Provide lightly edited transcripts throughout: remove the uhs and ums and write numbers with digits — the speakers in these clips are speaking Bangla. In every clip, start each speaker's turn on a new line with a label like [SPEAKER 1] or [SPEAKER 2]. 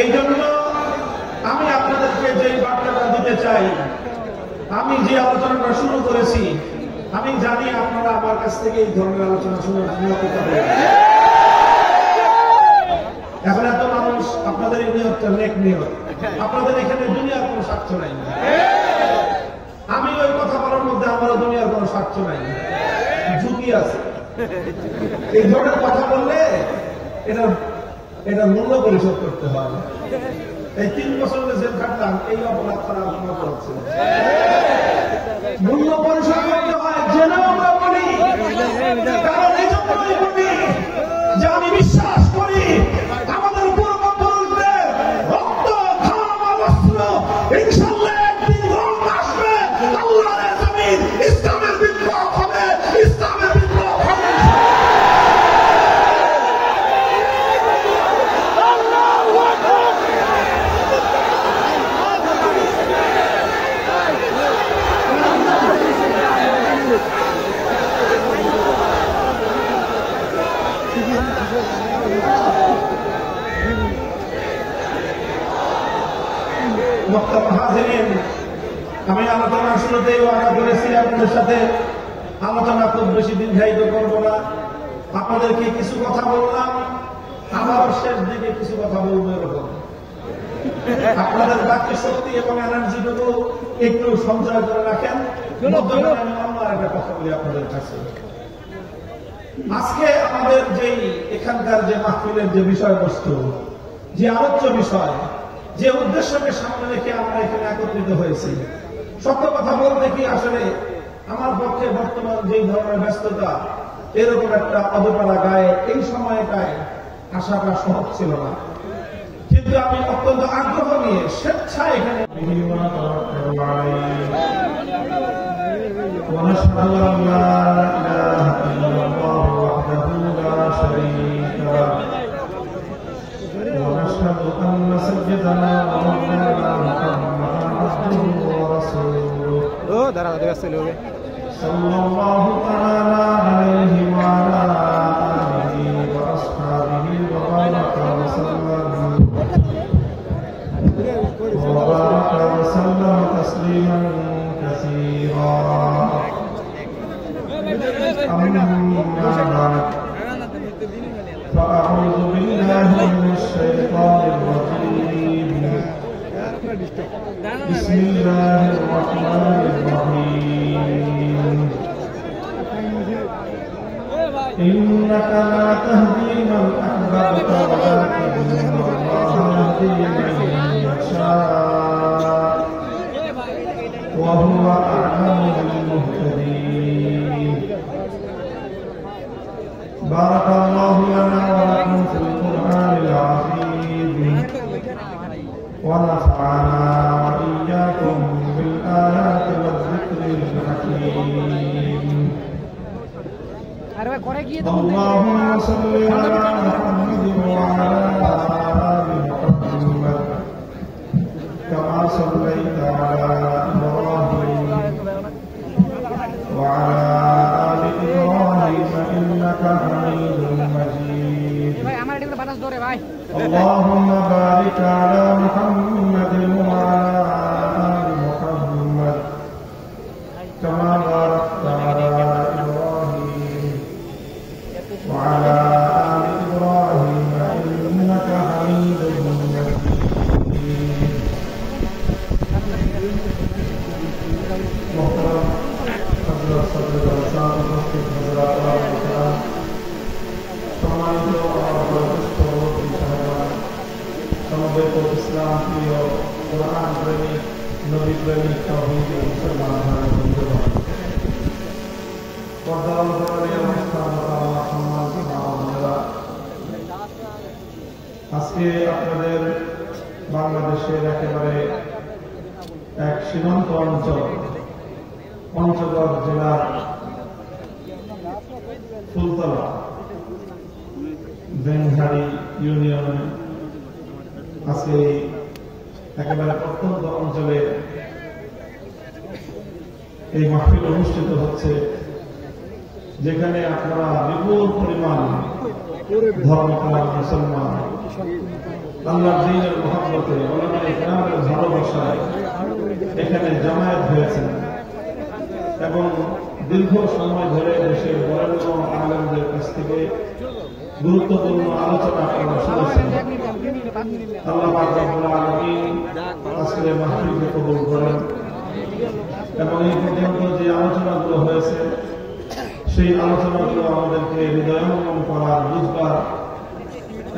[SPEAKER 1] এই জন্য আমি আপনাদেরকে যে বার্তাটা দিতে চাই, আমি যে আলোচনাটা শুরু করেছি, আমি জানি আপনারা আমার কাছ থেকে এই ধরনের আলোচনা শোনার জন্য অপেক্ষা করেন। এখন এত মানুষ, আপনাদের এই নিয়তটা নেক নিয়ত, আপনাদের এখানে দুনিয়ার কোনো স্বার্থ নাই। আমি ওই কথা বলার মধ্যে আমারও দুনিয়ার কোনো স্বার্থ নাই, ঝুঁকি আছে। এই ধরনের কথা বললে এটা মূল্য পরিশোধ করতে হবে। এই 3 বছর জেল খাটলাম, এই অপরাধ করা আমার করছে, মূল্য পরিশোধ করতে হয়। জেনেও আমরা বলি, কারণ এই জন্যই বলি যে আমি বিশ্বাস করি আমাদের পূর্বপুরুষদের রক্ত, ঘাম আর অস্ত্র ইনশাআল্লাহ একদিন রং আসবে, আল্লাহর জমিন ইসলামের বিপ্লব হবে, ইসলামের বিপ্লব হবে। আমি আলোচনা শুরুতেই ওয়াদা করেছি আপনাদের সাথে আলোচনা খুব বেশি দীর্ঘায়িত করব না। আপনাদেরকে কিছু কথা বললাম, আবার শেষ দিকে কিছু কথা বলবো, এরকম আপনাদের বাকি শক্তি এবং এনার্জিটুকু একটু সঞ্চয় করে রাখেন। আমি অন্য একটা কথা বলি আপনাদের কাছে। আজকে আমাদের যেই এখানকার যে মাহফিলের যে বিষয়বস্তু, যে আলোচ্য বিষয়, যে উদ্দেশ্যকে সামনে রেখে আমরা এখানে একত্রিত হয়েছি, সত্য কথা বলতে কি আসলে আমার পক্ষে বর্তমান যেই ধরনের ব্যস্ততা, এরকম একটা অবপাড়া গায়ে এই সময়টায় আসাটা সহজ ছিল না। কিন্তু আমি অত্যন্ত আগ্রহ নিয়ে স্বেচ্ছায় এখানে ونشهد أن سيدنا ومولانا محمدا عبده ورسوله صلى الله تعالى عليه وعلى آله وأصحابه وبارك وسلم تسليما كثيرا. أما بعد، فأعوذ بالله من الشيطان الرجيم. بسم الله الرحمن الرحيم. إنك لا تهدي من أحببت ولكن الله يهدي من يشاء وهو أعلم بالمهتدين. بارك الله لنا ولكم في القرآن العظيم، ونفعنا وإياكم بالآيات والذكر الحكيم. اللهم صل على محمد وعلى آل محمد كما صليت على إبراهيم وعلى آل إبراهيم إنك حميد مجيد. اللهم بارك على محمد وعلى آل محمد كما باركت على إبراهيم وعلى آل إبراهيم إنك حميد مجيد. محترم حضرت صدر الإسلام المسجد حضرات الكرام، সম্মানিত অবশিষ্ট সমবেত ইসলাম প্রিয় কোরআন প্রেমিক, নবী প্রেমিক, তাওহীদের মুসলমান ভাই বন্ধুগণ, পর্দার অন্তরালে অনুষ্ঠান সম্মানিত মা-বোনেরা, আজকে আপনাদের বাংলাদেশের একেবারে এক সীমান্ত অঞ্চল পঞ্চগড় জেলার ফুলতলা বেনহারি ইউনিয়ন আজকে একেবারে প্রত্যন্ত অঞ্চলে এই মাহফিল অনুষ্ঠিত হচ্ছে, যেখানে আপনারা বিপুল পরিমাণ ধর্মপ্রাণ মুসলমান আল্লাহর দ্বীনের মহব্বতে উলামায়ে কেরামের ভালোবাসায় এখানে জামায়াত হয়েছেন এবং দীর্ঘ সময় ধরে দেশের বরেণ্য আলেমদের কাছ থেকে গুরুত্বপূর্ণ আলোচনা আপনারা শুনেছেন। আল্লাহ পাক রব্বুল আলামিন আজকের মাহফিলকে কবুল করেন এবং এই পর্যন্ত যে আলোচনাগুলো হয়েছে সেই আলোচনাগুলো আমাদেরকে হৃদয়ঙ্গম করার, বুঝবার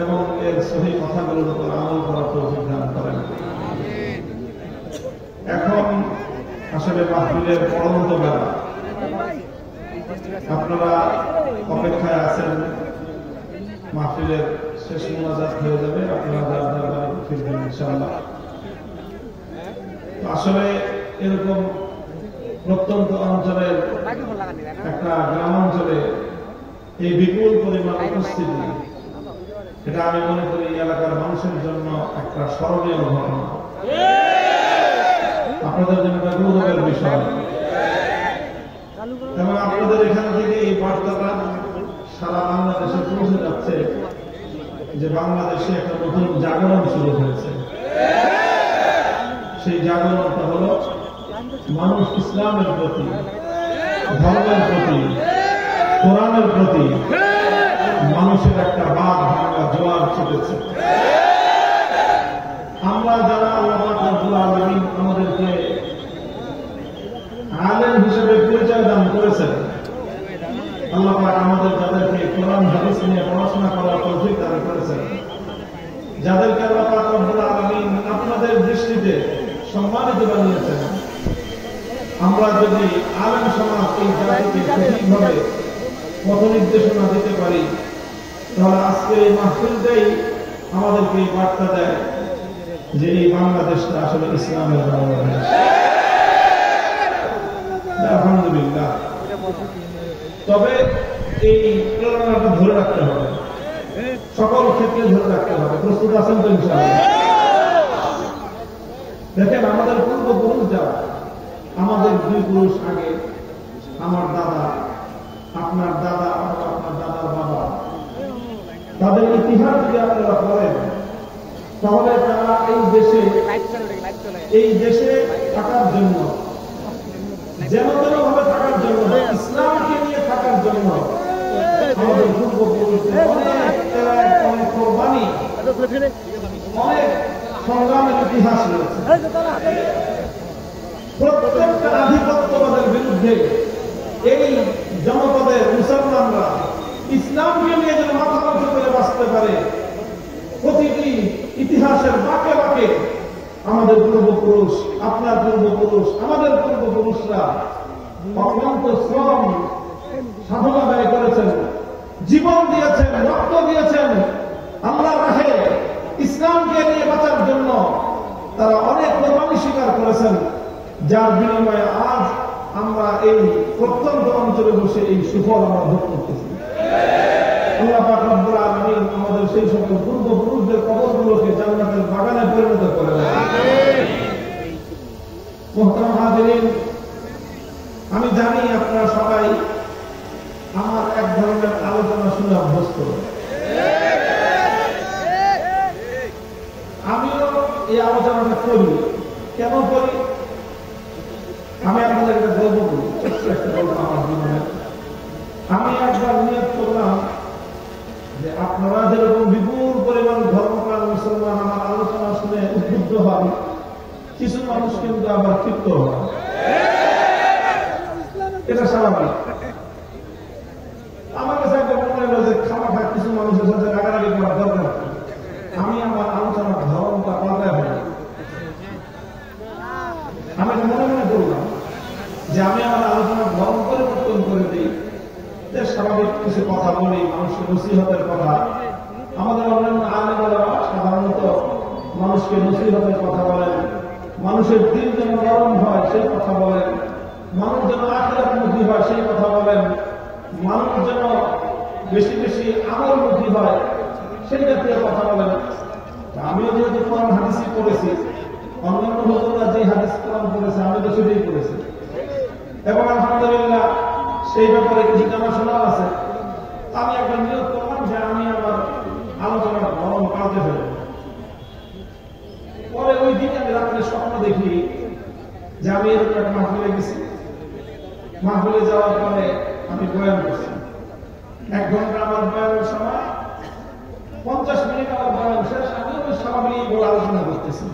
[SPEAKER 1] এবং এর সহি কথাগুলোর উপর আমল করার তৌফিক দান করেন। এখন আসলে মাহফিলের পরন্ত বেলা, আপনারা অপেক্ষায় আছেন, মাহফিলের শেষ মোনাজাত হয়ে যাবে, আপনারা যার যার বাড়ি ফিরবেন ইনশাআল্লাহ। আসলে এরকম প্রত্যন্ত অঞ্চলের একটা গ্রামাঞ্চলে এই বিপুল পরিমাণ উপস্থিতি, এটা আমি মনে করি এলাকার মানুষের জন্য একটা স্মরণীয় ঘটনা, আপনাদের জন্য একটা গৌরবের বিষয়। এবং আপনাদের এখান থেকে এই বার্তাটা সারা বাংলাদেশে পৌঁছে যাচ্ছে যে বাংলাদেশে একটা নতুন জাগরণ শুরু হয়েছে। সেই জাগরণটা হল মানুষ ইসলামের প্রতি, ধর্মের প্রতি, কোরআনের প্রতি মানুষের একটা বাদ ভাঙা জোয়ার ছুটেছে। আমরা যারা আল্লাহ পাক রব্বুল আলামিন আমাদেরকে আলেম হিসেবে পরিচয় দান করেছেন, আল্লাহ পাক আমাদের যাদেরকে কোরআন হাদিস নিয়ে পড়াশোনা করার তৌফিক দান করেছেন, যাদেরকে আল্লাহ পাক রব্বুল আলামিন আপনাদের দৃষ্টিতে সম্মানিত বানিয়েছেন, আমরা যদি আলেম সমাজ এই জাতিকে সঠিকভাবে পথ নির্দেশনা দিতে পারি, তাহলে আজকে এই মাহফিলটাই আমাদেরকে এই বার্তা দেয় যে এই বাংলাদেশটা আসলে ইসলামের বাংলাদেশ। আলহামদুলিল্লাহ। তবে এই প্রেরণাটা ধরে রাখতে হবে, সকল ক্ষেত্রে ধরে রাখতে হবে। প্রস্তুত আছেন তো ইনশাআল্লাহ? দেখেন, আমাদের পূর্বপুরুষ যারা, আমাদের দুই পুরুষ আগে, আমার দাদা, আপনার দাদা, আপনার দাদার বাবা, তাদের ইতিহাস যদি আপনারা পড়েন, তাহলে তারা এই দেশে থাকার জন্য, যেন তেন ভাবে থাকার জন্য, ইসলামকে নিয়ে থাকার জন্য আমাদের পূর্বপুরুষদের অনেক কোরবানি, অনেক সংগ্রামের ইতিহাস রয়েছে। প্রত্যেকটা আধিপত্যবাদের বিরুদ্ধে এই জনপদের মুসলমানরা ইসলামকে নিয়ে যেন মাথা উঁচু করে বাঁচতে পারে, প্রতিটি ইতিহাসের বাঁকে বাঁকে আমাদের পূর্বপুরুষ, আপনার পূর্বপুরুষ, আমাদের পূর্বপুরুষরা অক্লান্ত শ্রম সাধনা ব্যয় করেছেন, জীবন দিয়েছেন, রক্ত দিয়েছেন আল্লাহর রাহে ইসলামকে নিয়ে বাঁচার জন্য। তারা অনেক কোরবানি স্বীকার করেছেন, যার বিনিময়ে আজ আমরা এই প্রত্যন্ত অঞ্চলে বসে এই সুফল আমরা ভোগ করতেছি। আল্লাহ পাক রব্বুল আলামিন আমাদের সেই সকল পূর্বপুরুষদের কবরগুলোকে জান্নাতের বাগানে পরিণত করে দেন। মুহতারাম হাজিরিন, আমি জানি আপনারা সবাই আমার এক ধরনের আলোচনা শুনে অভ্যস্ত। আমিও এই আলোচনাটা করি। কেন করি? আমি আপনাদের একটা গল্প করি, একটা গল্প আমার জীবনের। আমি একবার নিয়ত করলাম যে আপনারা যেরকম বিপুল পরিমাণ ধর্মপ্রাণ মুসলমান আমার আলোচনা শুনে উদ্বুদ্ধ হন, কিছু মানুষ কিন্তু আবার ক্ষিপ্ত হয়, এটা স্বাভাবিক। আমার কাছে একটা মনে হলো যে খামাখা কিছু মানুষের সাথে রাগারাগি করার দরকার। আমি আমার আলোচনার ধর্মটা পাল্টায় হই। আমি মনে মনে করলাম যে আমি আমার আলোচনার ধর্ম পরিবর্তন করে দিই, স্বাভাবিক কিছু কথা বলি, মানুষকে নসিহতের কথা। আমাদের অন্যান্য আলেমরা সাধারণত মানুষকে নসিহতের কথা বলেন, মানুষের দিল যেন নরম হয় সেই কথা বলেন, মানুষ যেন আখিরাতমুখী হয় সেই কথা বলেন, মানুষ যেন বেশি বেশি আমলমুখী হয় সেই জাতীয় কথা বলেন। আমিও যেহেতু কোরআন হাদিসই পড়েছি, অন্যান্য হুজুররা যে হাদিস কোরআন পড়েছে আমি তো সেটাই পড়েছি, এবং আলহামদুলিল্লাহ সেই ব্যাপারে কিছু জানাশোনা আছে। আমি একটা নিয়োগ করলাম ভাবলাম যে আমি আমার আলোচনাটা বরং পাল্টে ফেলব। পরে ওই দিন আমি রাত্রে স্বপ্ন দেখি যে আমি এরকম একটা মাহফিলে গেছি। মাহফিলে যাওয়ার পরে আমি বয়ান করছি। 1 ঘন্টা আমার বয়ানের সময়, 50 মিনিট আমার বয়ান শেষ। আমি ওই স্বাভাবিক বলে আলোচনা করতেছি।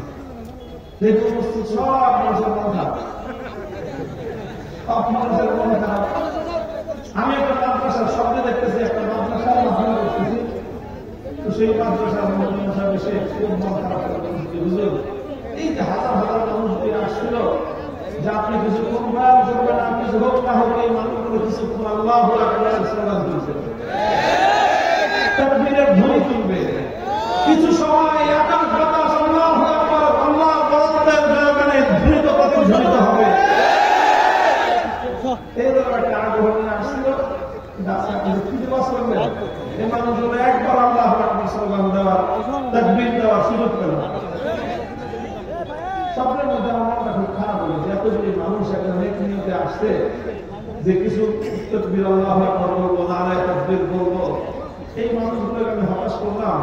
[SPEAKER 1] দেখুন উপস্থিত সব মানুষের মন খারাপ, সব মানুষের মন খারাপ। আমি একটা মাদ্রাসার স্বপ্নে দেখতেছি, একটা মাদ্রাসার মাহফিল করতেছি। তো সেই মাদ্রাসার মৌলানা সাহেব এসে খুব মন খারাপ করে হুজুর, এই যে হাজার হাজার মানুষগুলি আসছিল যে আপনি কিছুক্ষণ বয়ান করবেন, আর কিছু হোক না হোক এই মানুষগুলো কিছুক্ষণ আল্লাহু আকবার স্লোগান তুলছে, তাকবীরের ধ্বনি তুলবে, কিছু সময় একান্ত বাতাস আল্লাহু আকবার আল্লাহ বড়দের জয়গানে দ্রুত প্রতিধ্বনিত হবে। এইরকম একটা আগ্রহ নিয়ে আসছিল। এই মানুষগুলো একবার আল্লাহু আকবার স্লোগান দেওয়ার, তাকবীর দেওয়ার সুযোগ পেল না। স্বপ্নের মধ্যে আমার মনটা খুব খারাপ হলো যে এতগুলি মানুষ একটা নেক নিয়তে আসছে যে কিছু তাকবীর আল্লাহু আকবার বলবো, নারায়ে তাকবীর বলবো। এই মানুষগুলোকে আমি হতাশ করলাম।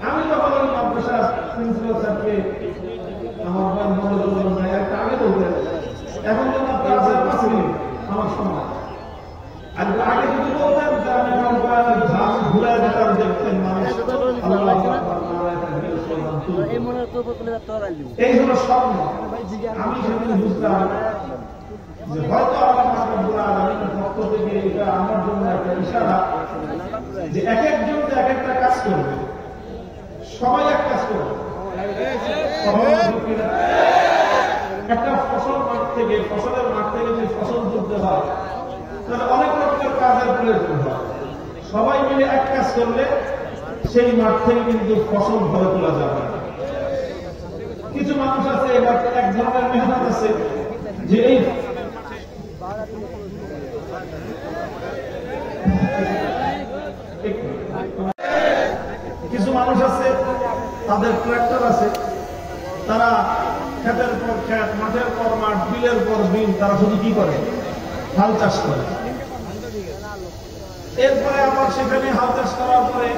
[SPEAKER 1] আমি যখন ওই মাদ্রাসার প্রিন্সিপাল স্যারকে আমার বয়ান বন্ধ করলাম, না একটা আগে বলতেন, এখন তো মাত্র 5 মিনিট আমার সময়। আর আগে যদি বলতেন যে আমি আমার বয়ানের ধাপ ঘুরে দিতাম, দেখতেন মানুষ আল্লাহু আকবার নারায়ে তাকবীর স্লোগান তুলতো। এই হলো স্বপ্ন। আমি সেদিন বুঝলাম যে হয়তো আল্লাহ রাব্বুল আলামিনের পক্ষ থেকে এটা আমার জন্য একটা ইশারা যে এক একজন এক একটা কাজ করবে, সবাই এক কাজ করবে। একটা ফসলের মাঠ থেকে যে ফসল তুলতে হয় তাহলে অনেক রকমের কাজের প্রয়োজন হয়। সবাই মিলে এক কাজ করলে সেই মাঠ থেকে কিন্তু ফসল ঘরে তোলা যাবে। কিছু মানুষ আছে, এবার এক ধরনের মেহনত আছে যে এই কিছু মানুষ আছে তাদের ট্রাক্টর আছে, তারা ক্ষেতের পর ক্ষেত, মাঠের পর মাঠ, বিলের পর বিল, তারা শুধু কি করে? হাল চাষ করে। এরপরে আবার সেখানে হাল চাষ করার পরে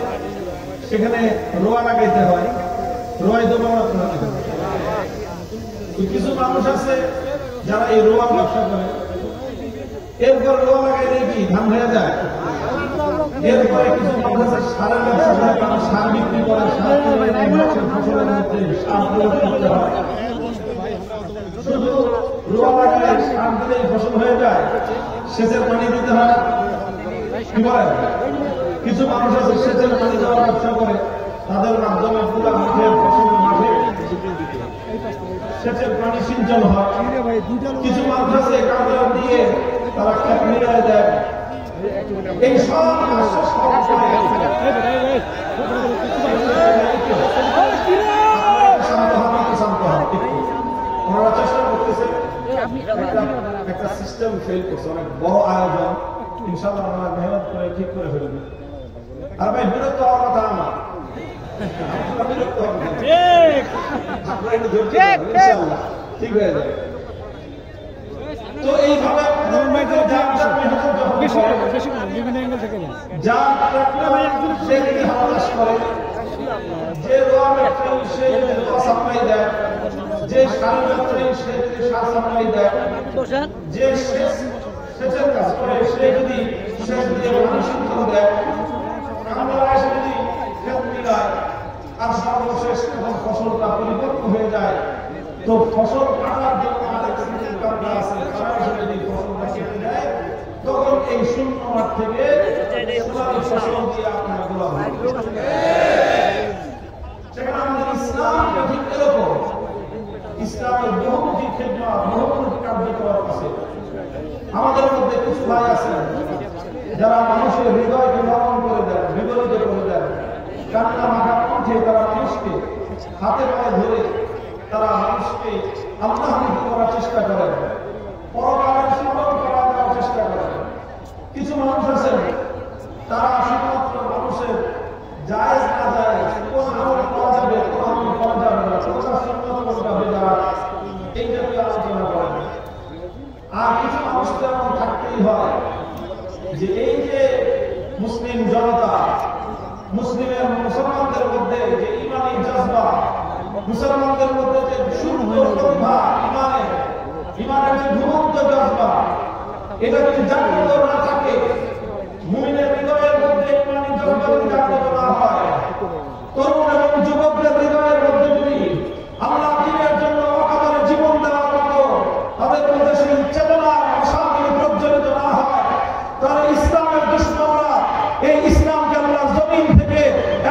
[SPEAKER 1] সেখানে রোয়া লাগাইতে হয়, রোয়াই তো কিছু মানুষ আছে যারা এই রোয়া ব্যবসা করে। এরপর রোয়া লাগাইলে কি ধান হয়ে যায়? এরপরে কিছু মানুষ আছে সারের ব্যবসা করে, তারা সার বিক্রি করে, সার ফসলের মধ্যে সার প্রয়োগ করতে হয়। শুধু রোয়া লাগালে সার দিলেই ফসল হয়ে যায়? সেচের পানি দিতে হয়। কি বলেন? কিছু মানুষ আছে সেচের পানি দেওয়ার ব্যবসা করে, তাদের মাধ্যমে পুরা মাঠের ফসলের মাঠে সেচের পানি সিঞ্চন হয়। কিছু মানুষ আছে কাঁদরা দিয়ে তারা ক্ষেত মিলায় দেয়। এই সব ওনারা চেষ্টা করতেছে, একটা সিস্টেম ফেল করছে, অনেক বড় আয়োজন। ইনশাআল্লাহ আমরা মেহনত করে ঠিক করে ফেলবে। আর ভাই বিরক্ত হওয়ার কথা আমার, বিরক্ত হবে ঠিক হয়ে যাবে। তো এইভাবে যে রোয়া ব্যবসায়ী সে যদি রোয়া সাপ্লাই দেয়, যে সার ব্যবসায়ী সে যদি সার সাপ্লাই দেয়, যে সেচের কাজ করে সে যদি সেচ দিয়ে পানি সিঞ্চন দেয়, আমরা এসে যদি ক্ষেত মিলায়, আর সর্বশেষ যখন ফসলটা পরিপক্ব হয়ে যায়, তো ফসল কাটার জন্য আরেক সিজন কাটা আছে, তারা এসে যদি ফসলটা কেটে দেয়, তখন এই শূন্য মাঠ থেকে ফসল দিয়ে আপনার গোলা হয়। সেখানে আমাদের ইসলামটা ঠিক এরকম। ইসলামের বহুমুখী খেদমত, বহুমুখী কার্যকলাপ আছে। আমাদের মধ্যে কিছু ভাই আছেন যারা মানুষের হৃদয়কে নরম করে দেন, বিগলিত করে দেন, কান্না মাখা কণ্ঠে তারা মানুষকে হাতে পায়ে ধরে তারা মানুষকে আল্লাহমুখী করার চেষ্টা করেন, পরকালের স্মরণ করা দেওয়ার চেষ্টা করেন। কিছু মানুষ আছেন তারা শুধুমাত্র মানুষের জায়েজ না জায়েজ, কোন আমল করা যাবে, কোন আমল করা যাবে না, কোনটা সুন্নাত কোনটা বিদআত, এই জাতীয় আলোচনা করেন। আর কিছু মানুষ তো এমন থাকতেই হয় যে এই যে মুসলিম জনতা মুসলমানদের মধ্যে যে শুদ্ধ প্রতিভা, ইমানের যে ঘুমন্ত জজবা, এটা যদি জাগ্রত না থাকে, মুমিনের হৃদয়ের মধ্যে ইমানি জজবা যদি জাগ্রত না হয়, তরুণ এবং যুবকদের হৃদয়ের মধ্যে যদি আল্লাহ দ্বীনের জন্য অকাতরে জীবন দেওয়ার মতো তাদের মধ্যে সেই চেতনা অশান্তি প্রজ্বলিত না হয়, তাহলে ইসলামের দুশমনরা এই ইসলামকে আল্লাহর জমিন থেকে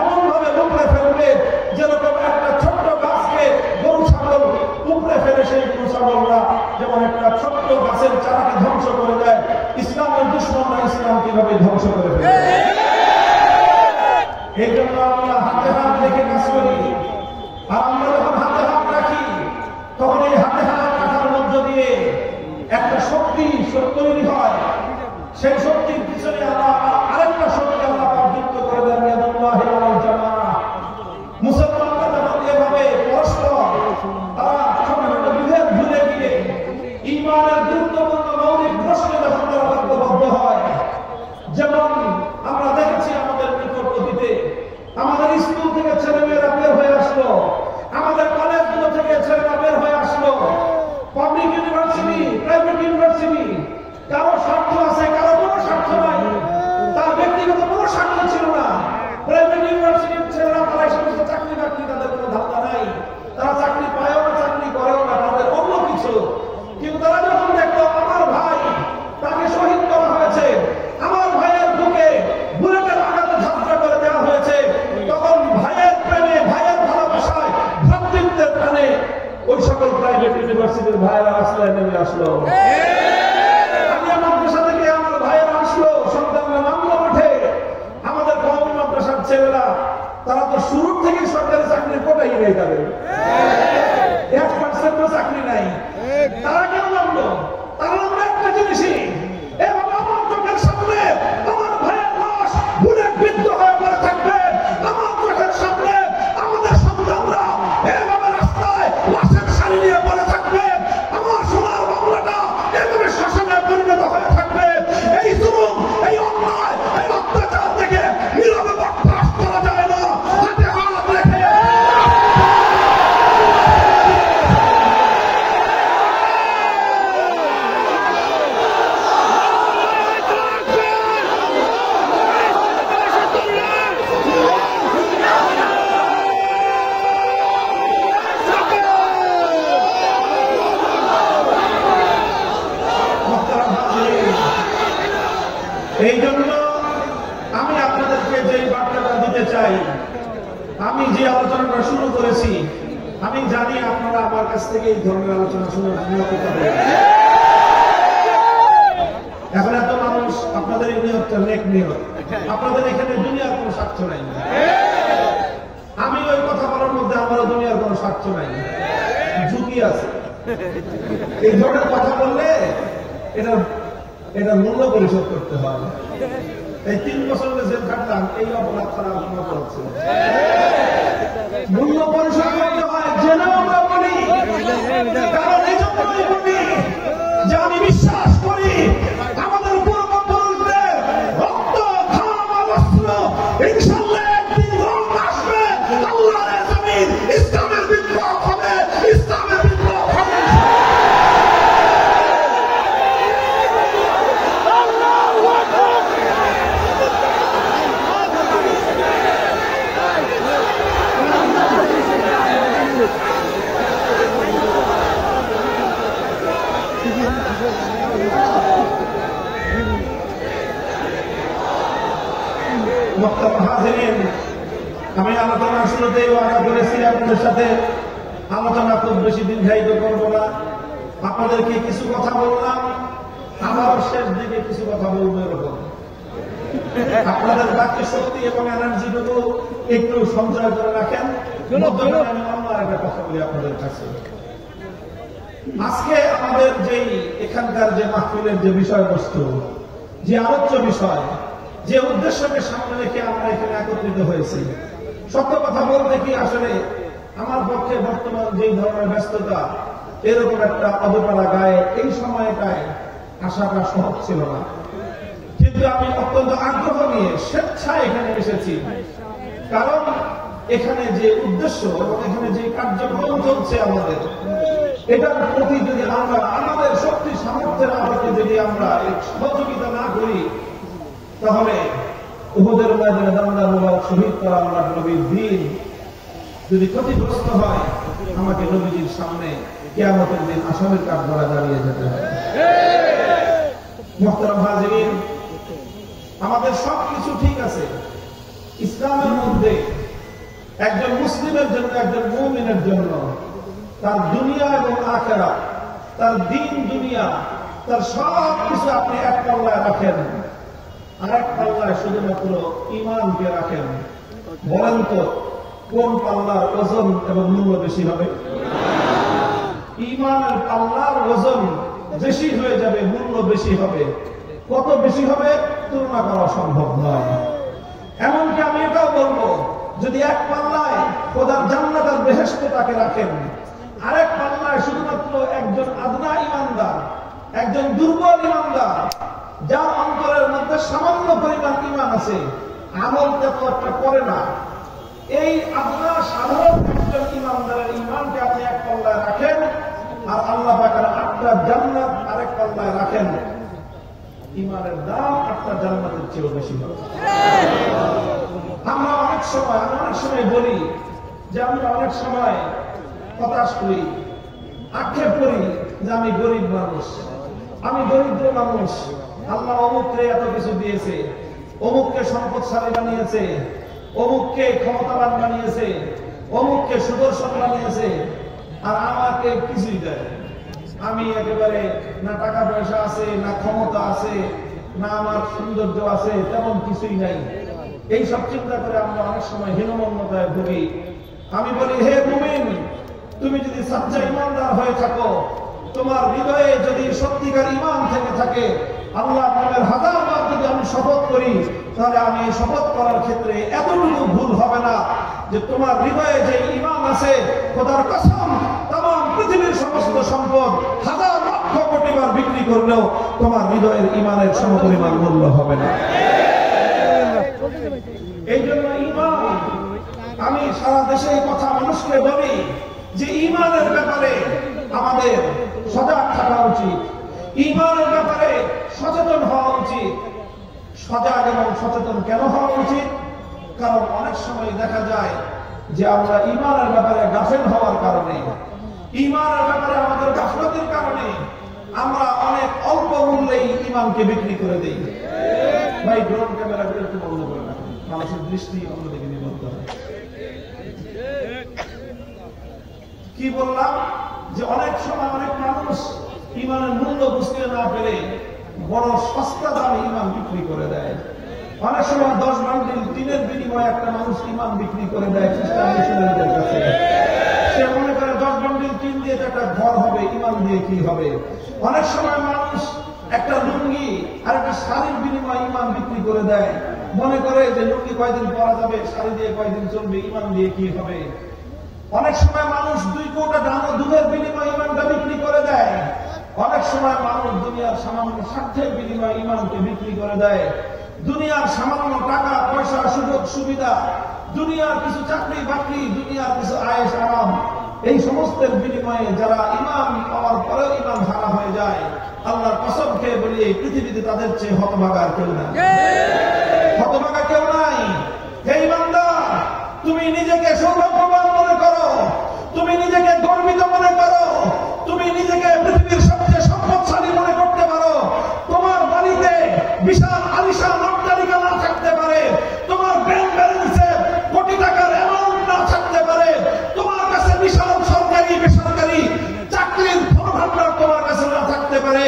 [SPEAKER 1] এমন ভাবে উপড়ে ফেলবে যেরকম একটা ছোট্ট গাছকে গরু ছাগল উপড়ে ফেলে, সেই গরু ছাগলরা যেমন একটা ছোট্ট গাছের চারাকে ধ্বংস করে দেয়, ইসলামের দুশমনরা ইসলাম কিভাবে ধ্বংস করে ফেলে। এই জন্য আমরা হাতে হাত রেখে কাজ করি, আর আমরা যখন হাতে হাত রাখি তখন এই হাতে হাত রাখার মধ্য দিয়ে একটা শক্তি তৈরি হয়, সেই শক্তির পিছনে আরেকটা শক্তি আল্লাহ যুক্ত করে দেন। মুসলমানরা যখন এভাবে পরস্পর তারা ছোট ছোট বিভেদ ভুলে গিয়ে ঈমানের গুরুত্বপূর্ণ মৌলিক প্রশ্নে যখন তারা ঐক্যবদ্ধ হয়, যেমন আমরা দেখেছি আমাদের নিকট অতীতে আমাদের স্কুল থেকে ছেলেমেয়েরা বের হয়ে আসলো, আমাদের কলেজগুলো থেকে ছেলেরা বের হয়ে আসলো, পাবলিক ইউনিভার্সিটি, প্রাইভেট ইউনিভার্সিটি, কারো স্বার্থ আছে, কারো কোনো স্বার্থ নাই, তার ব্যক্তিগত কোনো স্বার্থ ছিল না। প্রাইভেট ইউনিভার্সিটির ছেলেরা তারা এই সমস্ত চাকরি বাকরি তাদের কোনো ধান্দা নাই, তারা চাকরি পায়ও না, চাকরি করেও না, তাদের অন্য কিছু। কিন্তু তারা যখন দেখলো আমার ভাই তাকে শহীদ করা হয়েছে, আমার ভাইয়ের বুকে বুলেটের আঘাতে ঝাঁঝরা করে দেওয়া হয়েছে, তখন ভাইয়ের প্রেমে, ভাইয়ের ভালোবাসায়, ভ্রাতৃত্বের টানে ওই সকল প্রাইভেট ইউনিভার্সিটির ভাইয়েরা রাস্তায় নেমে আসলো। মাদ্রাসা থেকে আমার ভাইয়েরা আসলো, সন্তানরা নামলো মাঠে। আমাদের কওমি মাদ্রাসার ছেলেরা তারা তো শুরু থেকে সরকারি চাকরির কোটাই নেই, তাদের 1% চাকরি নাই, তারা কেন নামলো? তারা নামলো একটা জিনিসই, এভাবে আমার চোখের সামনে আমার ভাইয়ের লাশ বুলেট বিদ্ধ হয়ে পড়ে থাকবে, আমার চোখের সামনে আমাদের সন্তানরা এভাবে রাস্তায় লাশের সারি নিয়ে পড়ে থাকবে, আমার সোনার বাংলাটা এভাবে শাসনে পরিণত হয়ে থাকবে। এই জুলুম, এই অন্যায়, এই অত্যাচার থেকে নীরবে বরদাস্ত করা যায় না। হাতে হাত রেখে এই জন্য আমি আপনাদেরকে যে বার্তাটা দিতে চাই, আমি যে আলোচনাটা শুরু করেছি, আমি জানি আপনারা আমার কাছ থেকে এই ধরনের আলোচনা শোনার জন্য এখন এত মানুষ, আপনাদের এই নিয়তটা নেক নিয়ত, আপনাদের এখানে দুনিয়ার কোনো স্বার্থ নাই। আমি ওই কথা বলার মধ্যে আমারও দুনিয়ার কোনো স্বার্থ নাই, ঝুঁকি আছে। এই ধরনের কথা বললে এটা মূল্য পরিশোধ করতে হয়। এই 3 বছর জেল খাটলাম, এই অপরাধ ছাড়া আলোচনা করছে, মূল্য পরিশোধ করতে হয়। জেনেও আমরা বলি, কারণ এই জন্যই বলি যে আমি বিশ্বাস করি আমাদের পূর্বপুরুষদের রক্ত, ঘাম আর অস্ত্র ইনশাআল্লাহ একদিন রং আসবে, আল্লাহর জমিন ইসলামের বিপ্লব হবে, ইসলামের বিপ্লব হবে। আমি আলোচনা শুরুতেই ওয়াদা করেছি আপনাদের সাথে আলোচনা খুব বেশি দীর্ঘায়িত করবো না। আপনাদেরকে কিছু কথা বললাম, আবার শেষ দিকে কিছু কথা বলবো, এরকম আপনাদের বাকি শক্তি এবং এনার্জিটুকু একটু সঞ্চয় করে রাখেন। আমি অন্য একটা কথা বলি আপনাদের কাছে। আজকে আমাদের যেই এখানকার যে মাহফিলের যে বিষয়বস্তু, যে আলোচ্য বিষয়, যে উদ্দেশ্যকে সামনে রেখে আমরা এখানে একত্রিত হয়েছি, সত্য কথা বলতে কি আসলে আমার পক্ষে বর্তমান যেই ধরনের ব্যস্ততা, এরকম একটা অবপাড়া গায়ে এই সময়টায় আসাটা সহজ ছিল না। কিন্তু আমি অত্যন্ত আগ্রহ নিয়ে স্বেচ্ছায় এখানে এসেছি, কারণ এখানে যে উদ্দেশ্য এবং এখানে যে কার্যক্রম চলছে আমাদের, এটার প্রতি যদি আমরা আমাদের শক্তি সামর্থ্যের আলোকে যদি আমরা সহযোগিতা না করি, তাহলে উহুদের ময়দানে দাঙ্গা মোবারক শহীদ করা আল্লাহর নবীর দ্বীন যদি ক্ষতিগ্রস্ত হয়, আমাকে নবীজির সামনে কিয়ামতের দিন আসামির কাঠ ধরা দাঁড়িয়ে যেতে হয়। মুহতারাম হাজিরিন, আমাদের সবকিছু ঠিক আছে, ইসলামের মধ্যে একজন মুসলিমের জন্য, একজন মুমিনের জন্য তার দুনিয়া এবং আখিরাত, তার দিন দুনিয়া, তার সব কিছু আপনি এক পাল্লায় রাখেন, আর এক পাল্লায় শুধুমাত্র ঈমানকে রাখেন। বলেন তো কোন পাল্লার ওজন এবং মূল্য বেশি হবে? ঈমানের পাল্লার ওজন বেশি হয়ে যাবে, মূল্য বেশি হবে। কত বেশি হবে তুলনা করা সম্ভব নয়। এমনকি আমি এটাও বলবো, যদি এক পাল্লায় খোদার জান্নাত আর বেহেশতটাকে রাখেন, আরেক পাল্লায় শুধুমাত্র একজন আদনা ইমানদার, একজন দুর্বল ইমানদার, যার অন্তরের মধ্যে সামান্য পরিমাণ ঈমান আছে, আমল তেমন একটা করে না, এই আদনা সাধারণ একজন ইমানদারের ঈমানকে আপনি এক পাল্লায় রাখেন, আর আল্লাহ পাকের 8টা জান্নাত আরেক পাল্লায় রাখেন, ঈমানের দাম 8টা জান্নাতের চেয়েও বেশি হবে। আমি অনেক সময় বলি যে আমরা অনেক সময় হতাশ করি, আক্ষেপ করি যে আমি গরিব মানুষ, আমি দরিদ্র মানুষ, আল্লাহ অমুককে এত কিছু দিয়েছে, অমুককে সম্পদশালী বানিয়েছে, অমুককে ক্ষমতাবান বানিয়েছে, অমুককে সুদর্শন বানিয়েছে, আর আমাকে কিছুই দেয়। আমি একেবারে না টাকা পয়সা আছে, না ক্ষমতা আছে, না আমার সৌন্দর্য আছে, তেমন কিছুই নাই। এই সব চিন্তা করে আমরা অনেক সময় হীনমন্যতায় ভুগি। আমি বলি, হে মুমিন, তুমি যদি সাচ্চা ইমানদার হয়ে থাকো, তোমার হৃদয়ে যদি সত্যিকার ঈমান থেকে থাকে, আল্লাহর নামের 1000 বার যদি আমি শপথ করি, তাহলে আমি এই শপথ করার ক্ষেত্রে এতটুকু ভুল হবে না যে তোমার হৃদয়ে যে ঈমান আছে, খোদার কসম तमाम পৃথিবীর সমস্ত সম্পদ 1000 লক্ষ কোটি বার বিক্রি করলেও তোমার হৃদয়ের ঈমানের সমপরিমাণ মূল্য হবে না। এই জন্য ঈমান, আমি সারা দেশে এই কথা মানুষকে বলি যে ঈমানের ব্যাপারে আমাদের সজাগ থাকা উচিত, ঈমানের ব্যাপারে সচেতন হওয়া উচিত। সজাগ এবং সচেতন কেন হওয়া উচিত? কারণ অনেক সময় দেখা যায় যে আমরা ঈমানের ব্যাপারে গাফেল হওয়ার কারণে, ঈমানের ব্যাপারে আমাদের গাফলতির কারণে আমরা অনেক অল্প মূল্যেই ঈমানকে বিক্রি করে দেই। ভাই ড্রোন ক্যামেরাগুলো একটু বন্ধ করে রাখুন, মানুষের দৃষ্টি অন্যদিকে নিবদ্ধ হয়। কি বললাম যে অনেক সময় অনেক মানুষ ঈমানের মূল্য বুঝতে না পেরে বড় সস্তা দামে ঈমান বিক্রি করে দেয়। অনেক সময় 10 বান্ডিল টিনের বিনিময়ে একটা মানুষ ঈমান বিক্রি করে দেয় খ্রিস্টান মিশনারিদের কাছে। সে মনে করে 10 বান্ডিল টিন দিয়ে একটা ঘর হবে, ঈমান দিয়ে কি হবে? অনেক সময় মানুষ একটা লুঙ্গি আর একটা শাড়ির বিনিময়ে ঈমান বিক্রি করে দেয়, মনে করে যে লুঙ্গি কয়দিন পরা যাবে, শাড়ি দিয়ে কয়দিন চলবে, ঈমান দিয়ে কি হবে? অনেক সময় মানুষ 2 কোটা দুধের বিনিময়ে ঈমানটা বিক্রি করে দেয়। অনেক সময় মানুষ দুনিয়ার সামান্য স্বার্থের বিনিময়ে ঈমানকে বিক্রি করে দেয়। দুনিয়ার সামান্য টাকা পয়সা, সুযোগ সুবিধা, দুনিয়ার কিছু চাকরি বাকরি, দুনিয়ার কিছু আয়েশ আরাম, এই সমস্তের বিনিময়ে যারা ঈমান পাওয়ার পরেও ঈমান হারা হয়ে যায়, আল্লাহর কসম খেয়ে বলি এই পৃথিবীতে তাদের চেয়ে হতভাগা কেউ নাই, হতভাগা কেউ নাই। হে ঈমানদার, তুমি নিজেকে সৌভাগ্যবান মনে করো, তুমি নিজেকে গর্বিত মনে করো, তুমি নিজেকে পৃথিবীর সবচেয়ে সম্পদশালী মনে করতে পারো। তোমার বাড়িতে বিশাল আলিশান অট্টালিকা না থাকতে পারে, তোমার ব্যাংক ব্যালেন্সে কোটি টাকার অ্যামাউন্ট না থাকতে পারে, তোমার কাছে বিশাল সরকারি বেসরকারি চাকরির ধনভাণ্ডার তোমার কাছে না থাকতে পারে,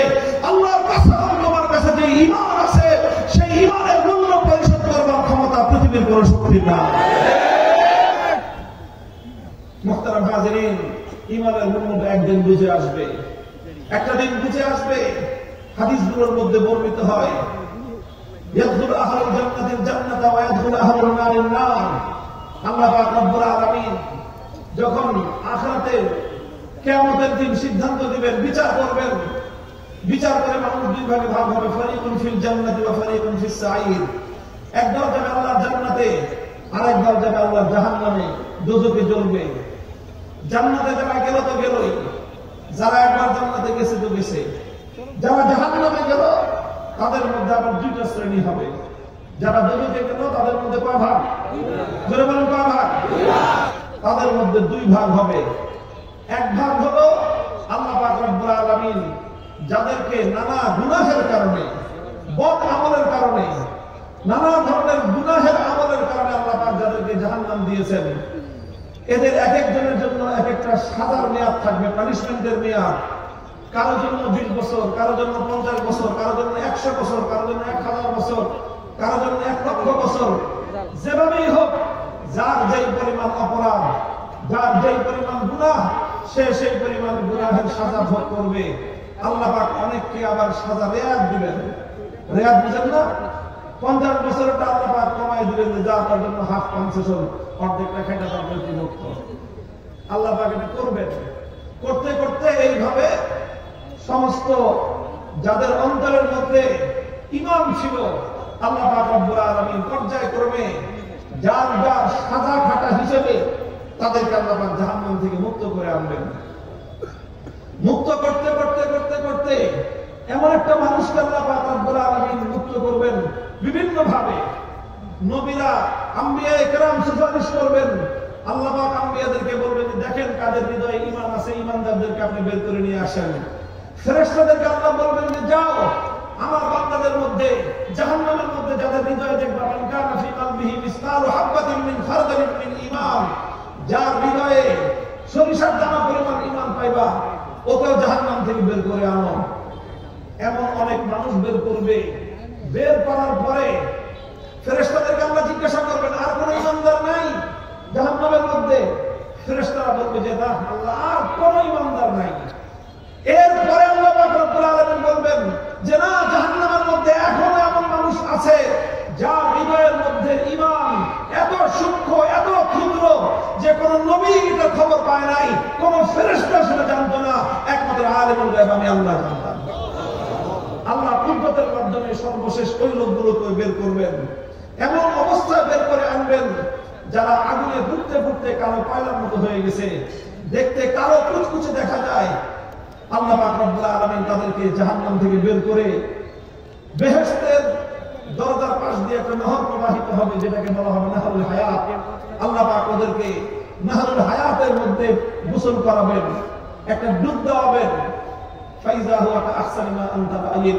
[SPEAKER 1] আল্লাহর কসম তোমার কাছে যে ঈমান আছে, সেই ঈমানের মূল্য পরিশোধ করবার ক্ষমতা পৃথিবীর কোনো শক্তির না। মুহতারাম হাজিরিন, ঈমানের মূল্যটা একদিন বুঝে আসবে, একটা দিন বুঝে আসবে। হাদিসগুলোর মধ্যে বর্ণিত হয়, ইয়াদখুলু আহলুল জান্নাতিল জান্নাতা ওয়া ইয়াদখুলু আহলুন নারিন নার। আল্লাহ পাক রব্বুল আলামিন যখন আখিরাতের কিয়ামতের দিন সিদ্ধান্ত দিবেন, বিচার করবেন, বিচার করে মানুষ 2 ভাগে ভাগ হবে, ফারিকুন ফিল জান্নাতি ওয়া ফারিকুন ফিস সাঈর। একদল যাবে আল্লাহর জান্নাতে, আরেকবার যাবে আল্লাহ জাহান্নামে, দোজখে জ্বলবে। জান্নাতে যারা গেল তো গেলই, যারা একবার জান্নাতে গেছে তো গেছে। যারা জাহান্নামে গেল তাদের মধ্যে আবার দুইটা শ্রেণী হবে। যারা দোজখে গেল তাদের মধ্যে কয় ভাগ? জোরে বলেন কয় ভাগ? তাদের মধ্যে দুই ভাগ হবে। এক ভাগ হলো আল্লাহ পাক রব্বুল আলামিন যাদেরকে নানা গুনাহের কারণে, বদ আমলের কারণে, নানা ধরনের গুনাহের আমলের কারণে আল্লাহ পাক যাদেরকে জাহান্নাম দিয়েছেন, এদের এক একজনের জন্য এক একটা সাজার মেয়াদ থাকবে, পানিশমেন্টের মেয়াদ। কারোর জন্য 20 বছর, কারোর জন্য 50 বছর, কারোর জন্য 100 বছর, কারোর জন্য 1000 বছর, কারোর জন্য 1 লক্ষ বছর। যেভাবেই হোক, যার যেই পরিমাণ অপরাধ, যার যেই পরিমাণ গুনাহ, সে সেই পরিমাণ গুনাহের সাজা ভোগ করবে। আল্লাহ পাক অনেককে আবার সাজা রেয়াত দিবেন। রেয়াত বুঝেন না? 50 বছরটা আল্লাহ পাক কমাই দিবেন, যা তার জন্য হাফ কনসেশন, অর্ধেকটা খাইটা তার মুক্ত। আল্লাহ পাক এটা করবেন। করতে করতে এইভাবে সমস্ত যাদের অন্তরের মধ্যে ঈমান ছিল, আল্লাহ পাক রব্বুল আলামিন পর্যায়ক্রমে যার যার সাজা খাটা হিসেবে তাদেরকে আল্লাহ পাক জাহান্নাম থেকে মুক্ত করে আনবেন। মুক্ত করতে করতে করতে করতে এমন একটা মানুষকে আল্লাহ পাক রব্বুল আলামিন মুক্ত করবেন বিভিন্ন ভাবে। নবীরা, আম্বিয়া ইকরাম সুপারিশ করবেন। আল্লাহ পাক আম্বিয়াদেরকে বলবেন যে দেখেন কাদের হৃদয়ে ঈমান আছে, ঈমানদারদেরকে আপনি বের করে নিয়ে আসেন। ফেরেশতাদেরকে আল্লাহ বলবেন যে যাও আমার বান্দাদের মধ্যে, জাহান্নামের মধ্যে যাদের হৃদয়ে দেখবা মান কানা ফি কলবিহি মিসকালু হাববাতিন মিন খারদালিন মিন ঈমান, যার হৃদয়ে সরিষার দানা পরিমাণ ঈমান পাইবা, ওকেও জাহান্নাম থেকে বের করে আনো। এমন অনেক মানুষ বের করবে। বের করার পরে ফেরেশতাদেরকে আল্লাহ জিজ্ঞাসা করবেন আর কোন ঈমানদার নাই জাহান্নামের মধ্যে? ফেরেশতারা বলবে যে না আল্লাহ, আর কোন ঈমানদার নাই। এরপরে আল্লাহ পাক রব্বুল আলামিন বলবেন যে না, জাহান্নামের মধ্যে এখনো এমন মানুষ আছে যার হৃদয়ের মধ্যে ঈমান এত সূক্ষ্ম, এত ক্ষুদ্র যে কোন নবী এটার খবর পায় নাই, কোন ফেরেশতা সেটা জানতো না, একমাত্র আলিমুল গায়ব আমি আল্লাহ জানতাম। আল্লাহ কুদরতের মাধ্যমে সর্বশেষ ওই লোকগুলোকে বের করবেন। এমন অবস্থায় বের করে আনবেন যারা আগুনে ফুটতে ফুটতে কালো কয়লার মতো হয়ে গেছে, দেখতে কালো কুচকুচে দেখা যায়। আল্লাহ পাক রব্বুল আলামিন তাদেরকে জাহান্নাম থেকে বের করে বেহেশতের দরজার পাশ দিয়ে একটা নহর প্রবাহিত হবে, যেটাকে বলা হবে নাহরুল হায়াত। আল্লাহ পাক ওদেরকে নাহরুল হায়াতের মধ্যে গোসল করাবেন, একটা ডুব দেওয়াবেন। ফাইজা হুয়া কাআহসানি মা আনতা আইন,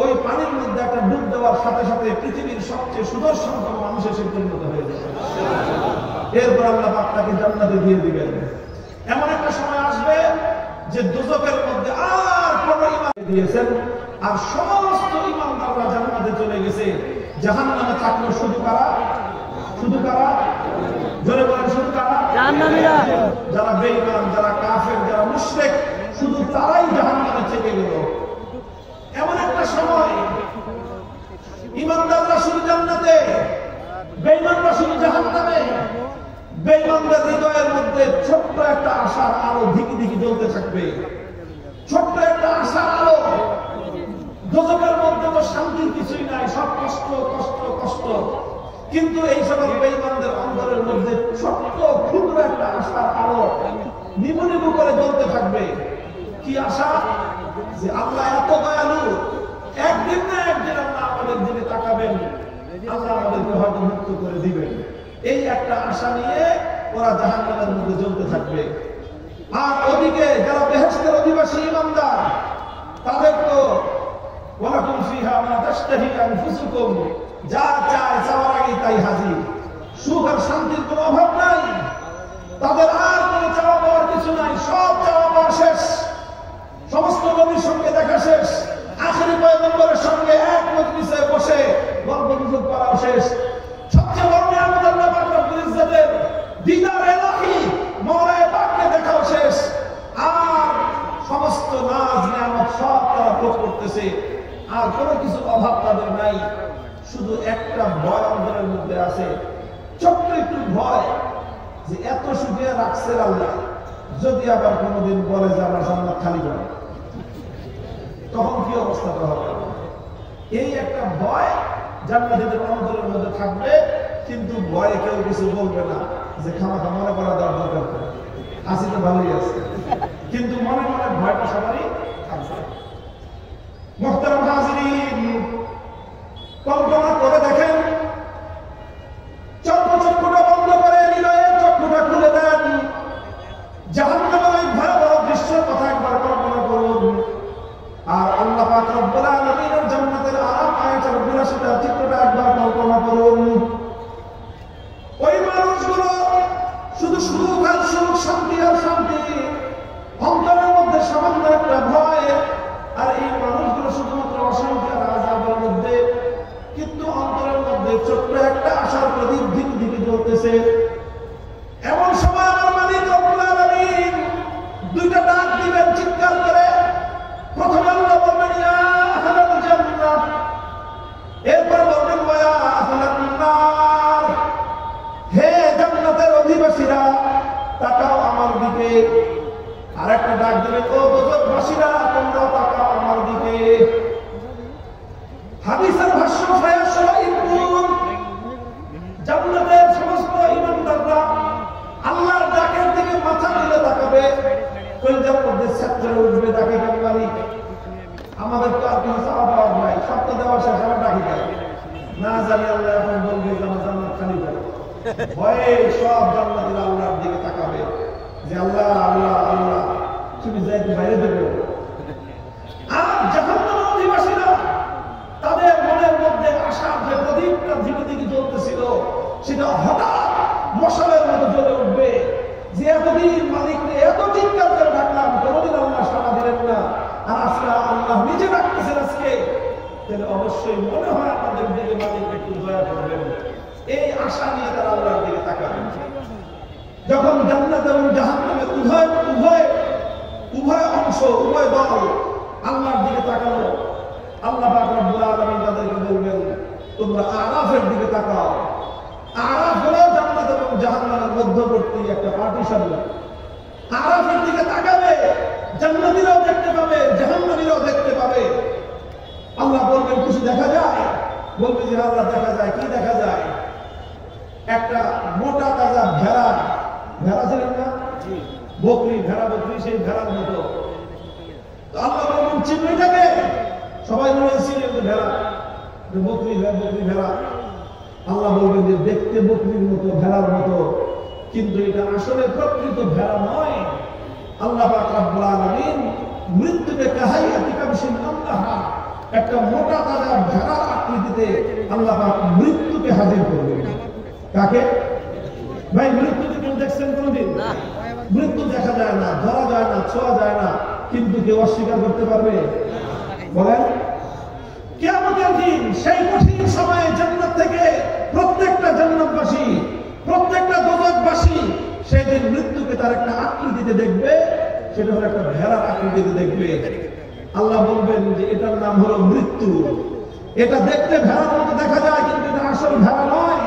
[SPEAKER 1] ওই পানির মধ্যে একটা ডুব দেওয়ার সাথে সাথে পৃথিবীর সবচেয়ে সুদর্শনতম মানুষ এসে পরিণত হয়ে যাবে। এরপর আল্লাহ পাক তাকে জান্নাতে দিয়ে দিবেন। এমন একটা সময় আসবে যে দোজখের মধ্যে আর কোন ঈমান দিয়েছেন, আর সমস্ত ঈমানদাররা জান্নাতে চলে গেছে। জাহান্নামে থাকলো শুধু কারা? শুধু কারা? জোরে বলেন শুধু কারা? জাহান্নামীরা। যারা বেঈমান, যারা কাফের, যারা মুশরিক, শুধু তারাই জাহান্নামে থেকে গেল। এমন একটা সময় ঈমানদাররা শুধু জান্নাতে, বেঈমানরা শুধু জাহান্নামে। বেঈমানদের হৃদয়ের মধ্যে ছোট্ট একটা আশার আলো ধিকি ধিকি জ্বলতে থাকবে, ছোট্ট একটা আশার আলো। দোজখের মধ্যে তো শান্তির কিছুই নাই, সব কষ্ট কষ্ট কষ্ট। কিন্তু এই সকল বেঈমানদের অন্তরের মধ্যে ছোট্ট ক্ষুদ্র একটা আশার আলো নিবু নিবু করে জ্বলতে থাকবে। কি আশা? যে আল্লাহ এত দয়ালু, একদিন না একদিন আল্লাহ আমাদের দিকে তাকাবেন, আল্লাহ আমাদেরকে হয়তো মুক্ত করে দিবেন। এই একটা আশা নিয়ে ওরা জাহান্নামের মধ্যে জ্বলতে থাকবে। আর ওদিকে যারা বেহেশতের অধিবাসী ঈমানদার, তাদের তো ওয়ালাকুম ফিহা মা তাশতাহি আনফুসুকুম, যা চায় চাওয়ার আগে তাই হাজির। সুখ আর শান্তির কোনো অভাব নাই, তাদের আর কোনো চাওয়া পাওয়ার কিছু নাই, সব চাওয়া পাওয়া শেষ। সমস্ত নবীর সঙ্গে দেখা শেষ, আখেরি পয়গম্বরের সঙ্গে এক মজলিসে বসে গল্প গুজব করাও শেষ। সবচেয়ে বড় নিয়ামত আল্লাহ পাক রব্বুল ইজ্জতের দিদার ইলাহি মওলায়ে পাককে দেখাও শেষ। আর সমস্ত নাজ নিয়ামত সব তারা ভোগ করতেছে, আর কোনো কিছু অভাব তাদের নাই। শুধু একটা ভয় অন্তরের মধ্যে আছে, ছোট্ট একটু ভয় যে এত সুখে রাখছে আল্লাহ, যদি আবার কোনোদিন বলে যে আমার জান্নাত খালি করে, তখন কি অবস্থাটা হবে? এই একটা ভয় জান্নাতীদের অন্তরের মধ্যে থাকবে। কিন্তু ভয়ে কেউ কিছু বলবে না যে খামাখা মনে করা দেওয়ার দরকার করে, হাসি তো ভালোই আছে, কিন্তু মনে মনে ভয়টা সবারই থাকবে। মুহতারাম হাজিরিন, কল্পনা করে দেখেন, চক্ষুটা বন্ধ করে হৃদয়ের চক্ষুটা খুলে দেন, জাহান্নামের ওই ভয়াবহ দৃশ্যের কথা একবার কল্পনা করুন। আর আল্লাহ পাক রব্বুল আলামিনের জান্নাতের আরাম আয়াতের বিলাসিতা চিত্রটা একবার কল্পনা করুন। ওই মানুষগুলো শুধু সুখ আর সুখ, শান্তি আর শান্তি, অন্তরের মধ্যে সামান্য একটা ভয়। আর এই মানুষগুলো শুধুমাত্র অশান্তি আর আযাবের মধ্যে, কিন্তু অন্তরের মধ্যে ছোট্ট একটা আশার প্রদীপ ধীরে ধীরে জ্বলতেছে। এমন সময় আমার মালিক রব্বুল আলামিন দুইটা ডাক দিবেন চিৎকার করে। প্রথমে আল্লাহ বলবেন ইয়া আহলাল জান্নাহ, এরপর বলবেন ওয়া আহলান নার, হে জান্নাতের অধিবাসীরা তাকাও আমার দিকে। আরেকটা ডাক দিবেন ও দোজখবাসীরা তোমরা তাকাও আমার দিকে। হাদিসের ভাষ্য জান্নাতের সমস্ত ঈমানদাররা আল্লাহর ডাকের দিকে মাথা তুলে তাকাবে, কলিজার মধ্যে ছাত্র উঠবে, ডাকে কেন মালিক, আমাদের তো আর কিছু চাওয়া পাওয়ার নাই, সব তো দেওয়া শেষ, আমার ডাকি দেয় না জানি আল্লাহ এখন বলবে যে আমার জান্নাত খালি করে। ভয়ে সব জান্নাতীরা আল্লাহর দিকে তাকাবে যে আল্লাহ আল্লাহ আল্লাহ, তুমি যাইতে বাইরে দেবে। আর জাহান্নামের অধিবাসীরা তাদের মনের মধ্যে আশার যে প্রদীপটা ধীরে ধীরে জ্বলতেছিল, সেটা হঠাৎ মশালের মতো জ্বলে উঠবে যে এতদিন মালিককে এত চিৎকার করে ডাকলাম, কোনোদিন আল্লাহ সাড়া দিলেন না, আর আজকে আল্লাহ নিজে ডাকতেছেন আজকে, তাহলে অবশ্যই মনে হয় আমাদের দিকে মালিক একটু দয়া করবেন। এই আশা নিয়ে তারা আল্লাহর দিকে তাকাবেন। যখন জান্নাত এবং জাহান্নামের উভয় অংশ, উভয় দল আল্লাহর দিকে তাকালো, আল্লাহ পাক রব্বুল আলামিন তাদেরকে বলবেন তোমরা আরাফের দিকে তাকাও। আরাফ হলো জান্নাত এবং জাহান্নামের মধ্যবর্তী একটা পার্টিশন। আরাফের দিকে তাকাবে, জান্নাতীরাও দেখতে পাবে, জাহান্নামীরাও দেখতে পাবে। আল্লাহ বলবেন কিছু দেখা যায়? বলবে যে আল্লাহ দেখা যায়। কি দেখা যায়? একটা মোটা তাজা ভেড়া, ভেড়া ছিলেন না বকরি, ভেড়া বকরি, সেই ভেড়ার মতো। আল্লাহ বলবেন চিহ্নটাকে, সবাই মনে ছিলেন যে ভেড়া, বকরি বকরি ভেড়া। আল্লাহ বলবেন যে দেখতে বকরির মতো, ভেড়ার মতো, কিন্তু এটা আসলে প্রকৃত ভেড়া নয়। আল্লাহ পাক রব্বুল আলামিন মৃত্যুকে কাহাইয়াতি কাবশিন আল্লাহা, একটা মোটা তাজা ভেড়ার আকৃতিতে আল্লাহ পাক মৃত্যুকে হাজির করবেন। কাকে ভাই? মৃত্যুকে কেউ দেখছেন কোনদিন? মৃত্যু দেখা যায় না, ধরা যায় না, ছোঁয়া যায় না, কিন্তু কেউ অস্বীকার করতে পারবে? বলেন। কিয়ামতের দিন সেই কঠিন সময়ে জান্নাত থেকে প্রত্যেকটা জান্নাতবাসী, প্রত্যেকটা দোজখবাসী সেদিন মৃত্যুকে তার একটা আকৃতিতে দেখবে, সেটা হলো একটা ভেড়ার আকৃতিতে দেখবে। আল্লাহ বলবেন যে এটার নাম হলো মৃত্যু। এটা দেখতে ভেড়ার মতো দেখা যায়, কিন্তু এটা আসল ভেড়া নয়,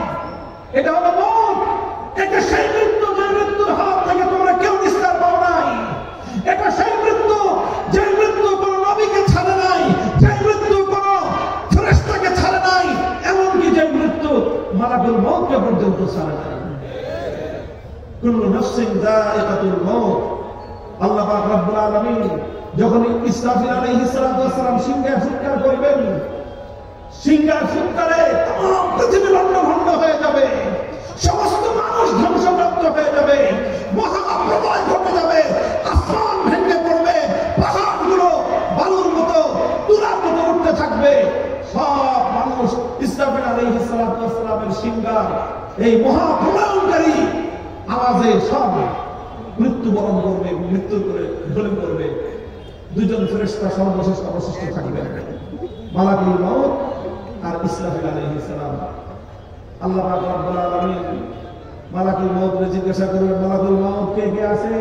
[SPEAKER 1] এটা হলো মওত। এটা সেই মৃত্যু যে মৃত্যুর হাত থেকে তোমরা কেউ নিস্তার পাও নাই। এটা সেই মৃত্যু যে মৃত্যু কোন নবীকে ছাড়ে নাই, যে মৃত্যু কোন ফেরেশতাকে ছাড়ে নাই, এমনকি যে মৃত্যু মালাকুল মউতকে পর্যন্ত ছাড়ে নাই। কুল্লু নাফসিন যায়িকাতুল মউত। আল্লাহ পাক রব্বুল আলামিন যখন ইসরাফিল আলাইহিস সালাতু ওয়াস সালাম সিংহায় ফুৎকার করবেন, সিংহায় ফুৎকারে তমাম পৃথিবী লণ্ডভণ্ড হয়ে যাবে, সমস্ত মানুষ ধ্বংসপ্রাপ্ত হয়ে যাবে, মহাপ্রলয় ঘটে যাবে, আসমান ভেঙে পড়বে, পাহাড়গুলো বালুর মতো, তুলার মতো উঠতে থাকবে। সব মানুষ ইসরাফিল আলাইহিস সালাতু ওয়াস সালামের সিংহার এই মহাপ্রলয়কারী আওয়াজে সব মৃত্যুবরণ করবে, মৃত্যু করে ঢলে পড়বে। দুজন ফেরেশতা সর্বশেষ অবশিষ্ট থাকবে, মালাকুল মউত আর ইসরাফিল আলাইহিস সালাম। আল্লাহ পাক রব্বুল আলামিন মালাকুল মউতকে জিজ্ঞাসা করবেন, মালাকুল মউত কে কে আছে?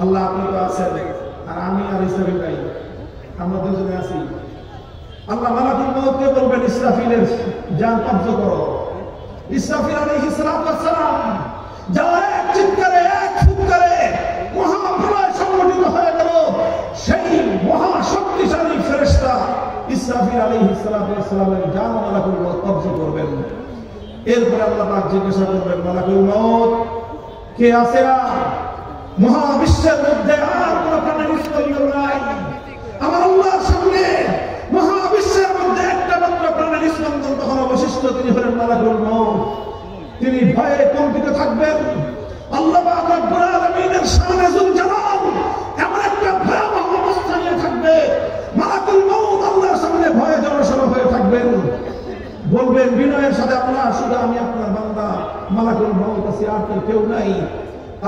[SPEAKER 1] আল্লাহ আপনি তো আছেন, আর আমি আর ইসরাফিল ভাই, আমরা দুজনে আছি। আল্লাহ মালাকুল মউতকে বলবেন ইসরাফিলের জান কবজ করো। ইসরাফিল আলাইহিস সালাম যারা এক চিৎকারে, এক ফুৎকারে মহাপ্রলয় সংগঠিত হয়ে গেল, সেই মহাশক্তিশালী ফেরেশতা ইসরাফিল আলাইহিস সালামের জান মালাকুল মউত কবজ করবেন। এরপরে আল্লাহ পাক জিজ্ঞাসা করবেন, মালাকুল মউত কে আছে? মহাবিশ্বের মধ্যে আর কোন প্রাণের স্পন্দন নাই। আমার আল্লাহর সামনে মহাবিশ্বের মধ্যে একটা মাত্র প্রাণের স্পন্দন তখন অবশিষ্ট, তিনি হলেন মালাকুল মউত। তিনি ভয়ে কম্পিত থাকবেন। আল্লাহ পাক রব্বুল আলামিনের শানে যুল জালাল এমন একটা ভয়াবহ অবস্থা নিয়ে থাকবে, মালাকুল মউত আল্লাহর সামনে ভয়ে জড়সড় হয়ে থাকবেন। বলবেন বিনয়ের সাথে, আল্লাহ শুধু আমি আপনার বান্দা, মালাকুল মউত আছে, আর কেউ নাই।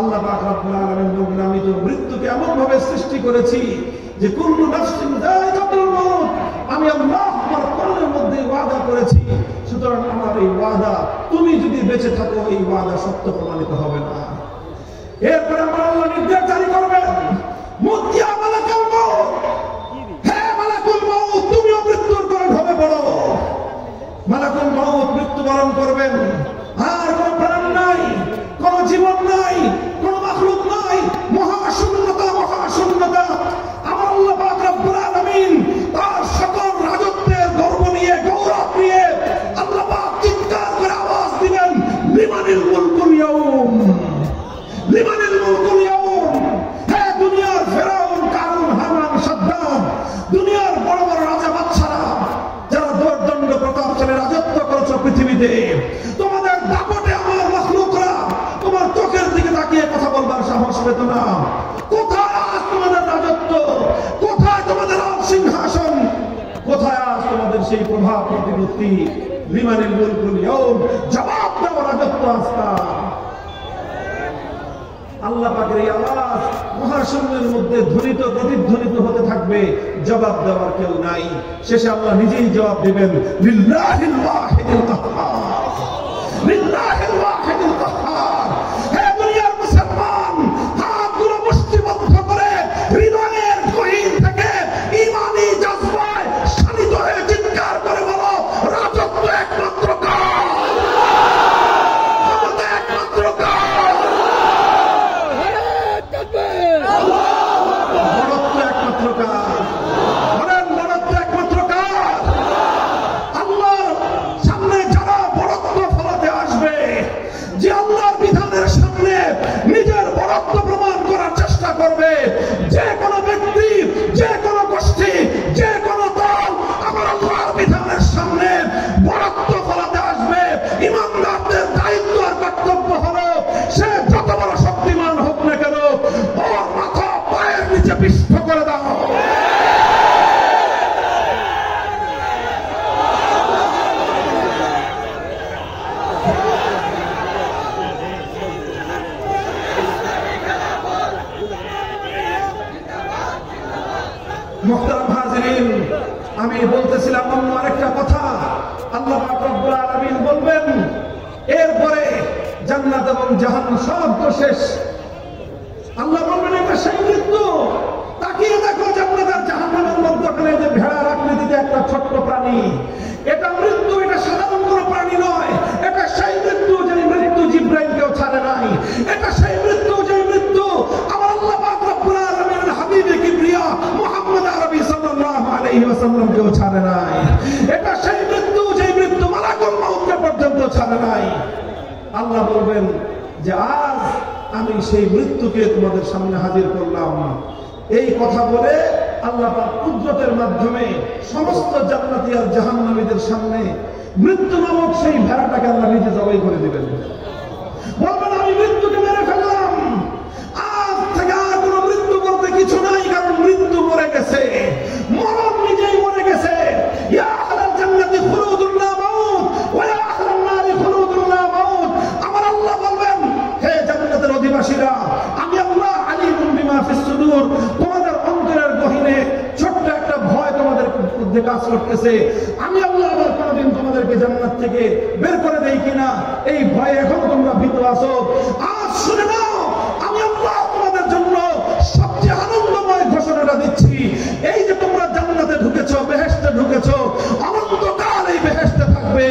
[SPEAKER 1] আল্লাহ পাক রব্বুল আলামিন বলবেন, আমি তো মৃত্যুকে এমন ভাবে সৃষ্টি করেছি যে কুল্লু নাফসিন যায়কাতুল মউত, আমি আল্লাহ আমার কোরআনের মধ্যে ওয়াদা করেছি, সুতরাং আমার এই ওয়াদা তুমি যদি বেঁচে থাকো এই ওয়াদা সত্য প্রমাণিত হবে না। এরপরে আমার আল্লাহ নির্দেশ জারি করবেন, মুতিয়া মালাকুল মউত, হে মালাকুল মউত তুমিও মৃত্যুর কোলে ঢলে পড়ো। মালাকুল মউত মৃত্যুবরণ করবেন, আর কোন প্রাণ নাই, কোন জীবন নাই, কোন মাখলুক নাই, মহাশূন্যতা, মহাশূন্যতা। আমার আল্লাহ পাক রব্বুল আলামিন তার সকল রাজত্বের গর্ব নিয়ে, গৌরব নিয়ে আল্লাহ পাক চিৎকার করে আওয়াজ দিবেন, লিমানিল মুলকুল ইয়াউম, লিমানিল মুলকুল ইয়াউম। হে দুনিয়ার ফেরাউন, কারুন, হামান, সাদ্দাম, দুনিয়ার বড় বড় রাজা বাদশারা যারা দৌর্দণ্ড প্রতাপশালী রাজত্ব করেছে পৃথিবীতে, তোমাদের দাপটে আমার মাখলুকরা তোমার চোখের দিকে তাকিয়ে কথা বলবার সাহস পেত না। কোথায় আজ তোমাদের রাজত্ব? কোথায় তোমাদের সিংহাসন? কোথায় আজ তোমাদের সেই প্রভাব প্রতিপত্তি? লিমানিল মুলকুল ইয়াউম, জবাব দাও রাজত্ব আস্তা। আল্লাহ পাকের এই আওয়াজ মহাশূন্যের মধ্যে ধ্বনিত প্রতিধ্বনিত হতে থাকবে, জবাব দেওয়ার কেউ নাই। শেষে আল্লাহ নিজেই জবাব দিবেন, লিল্লাহিল ওয়াহিদুল কাহ্হার, লিল্লাহিল ওয়াহিদুল কাহ্হার। হে দুনিয়ার মুসলমান, হাতগুলো মুষ্টিবদ্ধ করে হৃদয়ের গহীন থেকে ঈমানি জজবায় শানিত হয়ে চিৎকার করে বলো, রাজত্ব একমাত্র কার, ক্ষমতা একমাত্র কার, বড়ত্ব একমাত্র কার, বলেন বড়ত্ব একমাত্র কার? আল্লাহর সামনে যারা বড়ত্ব ফলাতে আসবে, যে আল্লাহর বিধানের সামনে নিজের বড়ত্ব প্রমাণ করার চেষ্টা করবে, যে কোনো ব্যক্তি, যে কোনো গোষ্ঠী, যে কোনো দল আমার আল্লাহর বিধানের সামনে বড়ত্ব ফলাতে আসবে, ইমানদারদের দায়িত্ব আর কর্তব্য হলো সে যত বড় শক্তিমান হোক না কেন, ওর মাথা পায়ের নিচে বিষ্ঠ করে দাও। মুহতারাম হাজিরিন, আমি বলতেছিলাম অন্য আরেকটা কথা। আল্লাহ পাক রব্বুল আলামিন বলবেন, এরপরে জান্নাত এবং জাহান্নাম সব তো শেষ। আল্লাহ বলবেন, এটা সেই মৃত্যু। তাকিয়ে দেখো জান্নাত আর জাহান্নামের মধ্যখানে যে ভেড়ার আকৃতিতে একটা ছোট্ট প্রাণী, এটা মৃত্যু, এটা সাধারণ কোনো প্রাণী নয়। এটা সেই মৃত্যু যে মৃত্যু জিবরাইলকেও ছাড়ে নাই। এটা সেই মৃত্যু যে মৃত্যু আমার আল্লাহ পাক রব্বুল আলামিনের হাবিবে কিবরিয়া মুহাম্মদ আরবি সাল্লাল্লাহু আলাইহি ওয়াসাল্লামকেও ছাড়ে নাই। এটা সেই মৃত্যু যে মৃত্যু মালাকুল মউতকে পর্যন্ত ছাড়ে নাই। আল্লাহ বলবেন যে আজ আমি সেই মৃত্যুকে তোমাদের সামনে হাজির করলাম। এই কথা বলে আল্লাহ পাক কুদরতের মাধ্যমে সমস্ত জান্নাতি আর জাহান্নামীদের সামনে মৃত্যু নামক সেই ভেড়াটাকে আল্লাহ নিজে জবাই করে দিবেন। বলবেন, আমি মৃত্যুকে মেরে ফেললাম, আজ থেকে আর কোনো মৃত্যু বলতে কিছু নাই, কারণ মৃত্যু মরে গেছে, মরণ নিজেই মরে গেছে। ইয়া আহলাল জান্নাতি খুলুদুন লা মাউত ওয়া ইয়া আহলান নারি খুলুদুন লা মাউত। আমার আল্লাহ বলবেন, হে জান্নাতের অধিবাসীরা, আমি আল্লাহ আলিমুন বিমা ফিস সুদূর, তোমাদের অন্তরের গহীনে ছোট্ট একটা ভয় তোমাদের মধ্যে কাজ করতেছে। আমি আল্লাহ আবার কোনদিন তোমাদেরকে জান্নাত থেকে বের করে দেই কিনা এই ভয়ে এখন তোমরা ভীত আছো। আজ শুনে নাও, আমি আল্লাহ তোমাদের জন্য সবচেয়ে আনন্দময় ঘোষণাটা দিচ্ছি। এই যে তোমরা জান্নাতে ঢুকেছো, বেহেশতে ঢুকেছো, অনন্তকাল এই বেহেশতে থাকবে,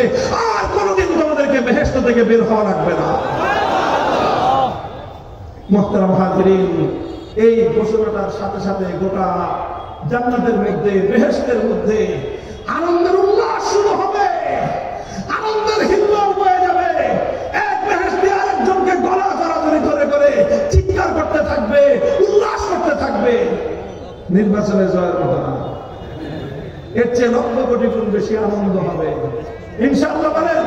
[SPEAKER 1] আর কোনদিন তোমাদেরকে বেহেশত থেকে বের হওয়া লাগবে না। মুহতারাম হাজিরিন, এই ঘোষণাটার সাথে সাথে গোটা জান্নাতের মধ্যে, বেহেশতের মধ্যে আনন্দের উল্লাস শুরু হবে, আনন্দের হিল্লোল বয়ে যাবে। নির্বাচনে জয়ের ঘটনা, এর চেয়ে লক্ষ কোটি গুণ বেশি আনন্দ হবে ইনশাআল্লাহ। বলেন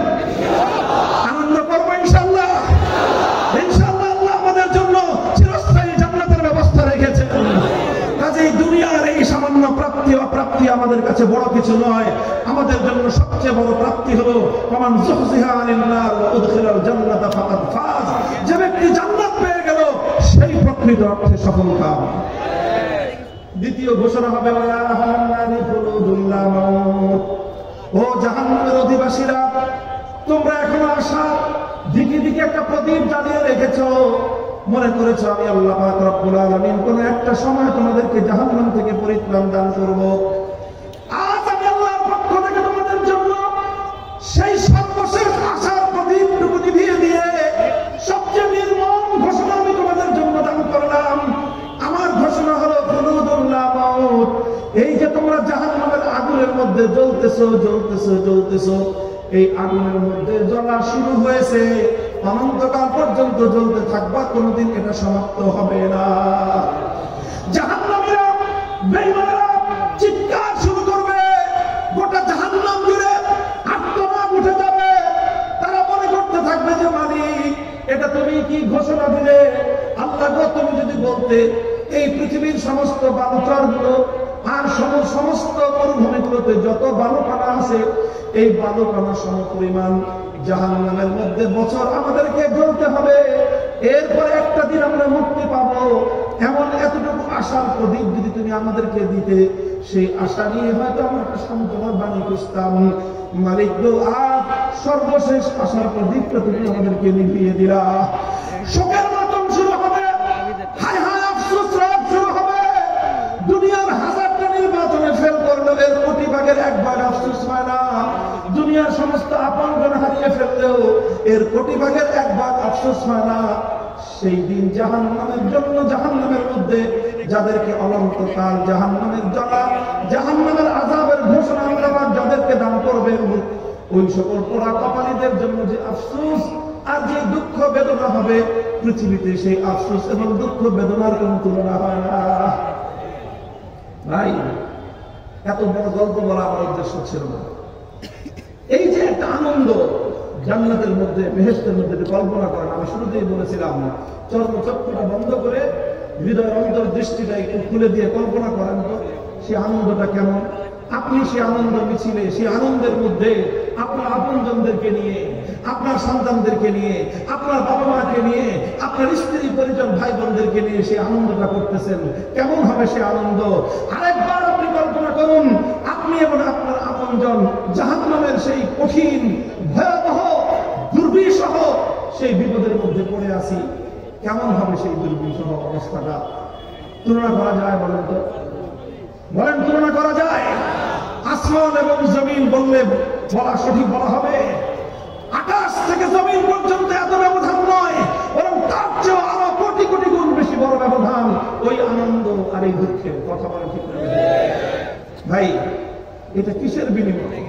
[SPEAKER 1] আনন্দ করবো ইনশাআল্লাহ। ইনশাআল্লাহ আল্লাহ আমাদের জন্য চিরস্থায়ী জান্নাতের ব্যবস্থা রেখেছেন। কাজেই দুনিয়ার এই সামান্য প্রাপ্তি অপ্রাপ্তি আমাদের কাছে বড় কিছু নয়। আমাদের জন্য সবচেয়ে বড় প্রাপ্তি হলো ওমান যুহজিহা আনিন নার ওয়া উদখিলাল জান্নাতা ফাকাদ ফাজ। যে ব্যক্তি জান্নাত পেয়ে গেল সেই প্রকৃত অর্থে সফলকাম। দ্বিতীয় ঘোষণা হবে ওয়া আহলান নারি খুলুদুল লা মাউত। ও জাহান্নামের অধিবাসীরা, তোমরা এখনো আশার দিকে দিকে একটা প্রদীপ জ্বালিয়ে রেখেছো, মনে করেছো আমি আল্লাহ পাক রব্বুল আলামিন কোন একটা সময় তোমাদেরকে জাহান্নাম থেকে পরিত্রাণ দান করব। আজ আমি আল্লাহর পক্ষ থেকে তোমাদের জন্য সেই সর্বশেষ আশার প্রদীপটুকু নিভিয়ে দিয়ে সবচেয়ে নির্মম ঘোষণা আমি তোমাদের জন্য দান করলাম। আমার ঘোষণা হলো খুলুদুল লা মাউত। এই যে তোমরা জাহান্নামের আগুনের মধ্যে জ্বলতেছো, এই আগুনের মধ্যে জ্বলা শুরু হয়েছে, অনন্তকাল পর্যন্ত জ্বলতে থাকবা, কোনোদিন এটা সমাপ্ত হবে না। জাহান্নামীরা বেঈমানেরা চিৎকার শুরু করবে, গোটা জাহান্নাম জুড়ে আর্তনাদ উঠে যাবে। তারা মনে করতে থাকবে যে মালিক, এটা তুমি কি ঘোষণা দিলে? আল্লাহ গো, তুমি যদি বলতে এই পৃথিবীর সমস্ত বালুচরগুলো আর সমস্ত মরুভূমিগুলোতে যত বালুকণা আছে, এই বালুকণা সমপরিমাণ জাহান্নামের মধ্যে বছর আমাদেরকে জ্বলতে হবে, এরপরে একটা দিন আমরা মুক্তি পাবো, এমন এতটুকু আশার প্রদীপ যদি তুমি আমাদেরকে দিতে, সেই আশা নিয়ে হয়তো আমরা একটা সান্ত্বনার বাণী খুঁজতাম। মালিক গো, আজ সর্বশেষ আশার প্রদীপটা তুমি আমাদেরকে নিভিয়ে দিলা। শোকের মাতম শুরু হবে, হায় হায় আফসোস রাত শুরু হবে। দুনিয়ার হাজারটা নির্বাচনে ফেল করলেও এর কোটি ভাগের এক ভাগ আফসোস হয় না। দুনিয়ার সমস্ত আপনজন হারিয়ে ফেললেও এর কোটি ভাগের এক ভাগ আফসোস হয় না। সেই দিন জাহান্নামের জন্য, জাহান্নামের মধ্যে যাদেরকে অনন্তকাল জাহান্নামের জ্বালা, জাহান্নামের আযাবের ঘোষণা আল্লাহ যাদেরকে দান করবেন, ওই সকল পোড়া কপালীদের জন্য যে আফসোস আর যে দুঃখ বেদনা হবে, পৃথিবীতে সেই আফসোস এবং দুঃখ বেদনার কোন তুলনা হয় না। ভাই, এত বড় গল্প বলা আমার উদ্দেশ্য ছিল না। এই যে একটা আনন্দ জান্নাতের মধ্যে, বেহেশতের মধ্যে কল্পনা করেন। আমি শুরুতেই বলেছিলাম, চক্ষুটা বন্ধ করে হৃদয়ের অন্তর্দৃষ্টিটা একটু খুলে দিয়ে কল্পনা করেন তো সেই আনন্দটা কেমন। আপনি সেই আনন্দ মিছিলে, সেই আনন্দের মধ্যে আপনার আপনজনদেরকে নিয়ে, আপনার সন্তানদেরকে নিয়ে, আপনার বাবা মাকে নিয়ে, আপনার স্ত্রী পরিজন ভাই বোনদেরকে নিয়ে সেই আনন্দটা করতেছেন, কেমন হবে সে আনন্দ। আরেকবার আপনি কল্পনা করুন, আপনি এবং আপনার আপনজন জাহান্নামের সেই কঠিন ভয়াবহ দুর্বিষহ সেই বিপদের মধ্যে পড়ে আছি, কেমন হবে সেই দুর্বিষহ অবস্থাটা? তুলনা করা যায়? বলেন তো, বলেন তুলনা করা যায়? আসমান এবং জমিন বললে বলা সঠিক বলা হবে। আকাশ থেকে জমিন পর্যন্ত এত ব্যবধান নয়, বরং তার চেয়ে আরো কোটি কোটি গুণ বেশি বড় ব্যবধান ওই আনন্দ আর এই দুঃখের। কথা বলে ঠিক না ভাই? এটা কিসের বিনিময়ে?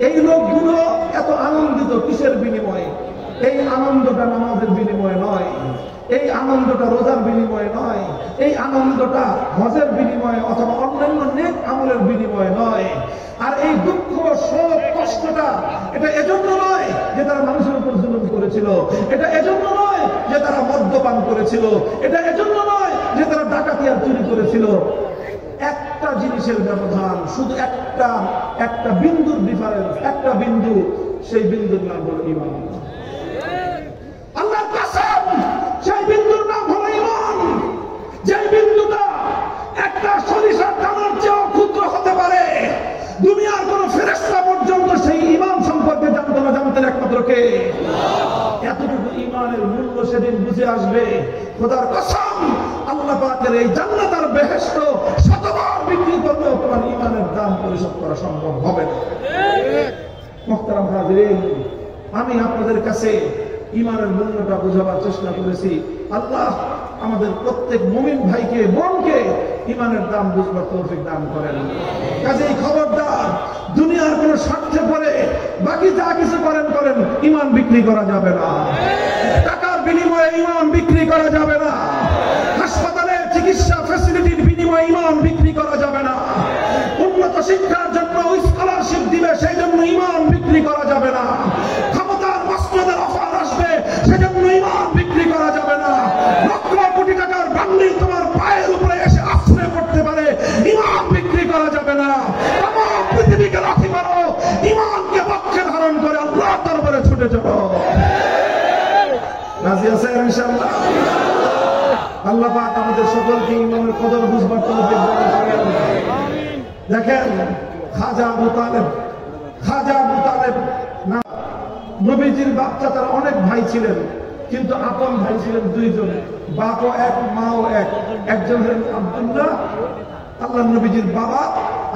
[SPEAKER 1] এই লোকগুলো এত আনন্দিত কিসের বিনিময়ে? এই আনন্দটা নামাজের বিনিময়ে নয়, এই আনন্দটা রোজার বিনিময়ে নয়, এই আনন্দটা হজের বিনিময়ে অথবা অন্যান্য নেক আমলের বিনিময়ে নয়। আর এই দুঃখ, শোক, কষ্টটা এটা এজন্য নয় যে তারা মানুষের উপর জুলুম করেছিল, এটা এজন্য নয় যে তারা মদ্যপান করেছিল, এটা এজন্য নয় যে তারা ডাকাতি আর চুরি করেছিল। একটা জিনিসের ব্যবধান, শুধু একটা বিন্দুর ডিফারেন্স, একটা বিন্দু, সেই বিন্দুর নাম হলো ঈমান। আল্লাহর কসম, সেই বিন্দুর নাম হলো ঈমান। যে বিন্দুটা একটা সরিষার দানার চেয়েও ক্ষুদ্র হতে পারে। দুনিয়ার কোন ফেরেশতা পর্যন্ত সেই ঈমান সম্পর্কে জানতো না, জানতেন একমাত্র কে? এতটুকু ঈমানের মূল্য সেদিন বুঝে আসবে। খোদার কসম, আল্লাহ পাকের এই জান্নাত আর বেহেশত শতবার বিক্রি করলেও তোমার ঈমানের দাম পরিশোধ করা সম্ভব হবে না। মুহতারাম হাজিরিন, আমি আপনাদের কাছে ঈমানের মূল্যটা বোঝাবার চেষ্টা করেছি। আল্লাহ আমাদের প্রত্যেক মুমিন ভাইকে বোনকে ঈমানের দাম বুঝবার তৌফিক দান করেন। কাজেই খবরদার, দুনিয়ার কোন স্বার্থে পড়ে বাকি যা কিছু করেন, ঈমান বিক্রি করা যাবে না। টাকার বিনিময়ে ঈমান বিক্রি করা যাবে না। হাসপাতালে চিকিৎসা ফ্যাসিলিটির বিনিময়ে ঈমান বিক্রি শিক্ষার জন্য স্কলারশিপ দিবে, সেই জন্য ঈমান বিক্রি করা যাবে না। ক্ষমতার মসনদের অফার আসবে, সেজন্য ঈমান বিক্রি করা যাবে না। লক্ষ কোটি টাকার বান্ডিল তোমার পায়ের উপরে এসে আছড়ে পড়তে পারে, ঈমান বিক্রি করা যাবে না। তামাম পৃথিবীকে লাথি মারো, ঈমানকে পক্ষে ধারণ করে আল্লাহর দরবারে ছুটে চলো। রাজি আছেন ইনশাআল্লাহ? আল্লাহ পাক আমাদের সকলকে ঈমানের কদর বুঝবার তৌফিক দান করেন। দেখেন খাজা আবু তালেব না, নবীজির বাচ্চা তার অনেক ভাই ছিলেন, কিন্তু আপন ভাই ছিলেন দুইজন, বাপও এক মাও এক। একজন হলেন আব্দুল্লাহ, আল্লাহ নবীজির বাবা,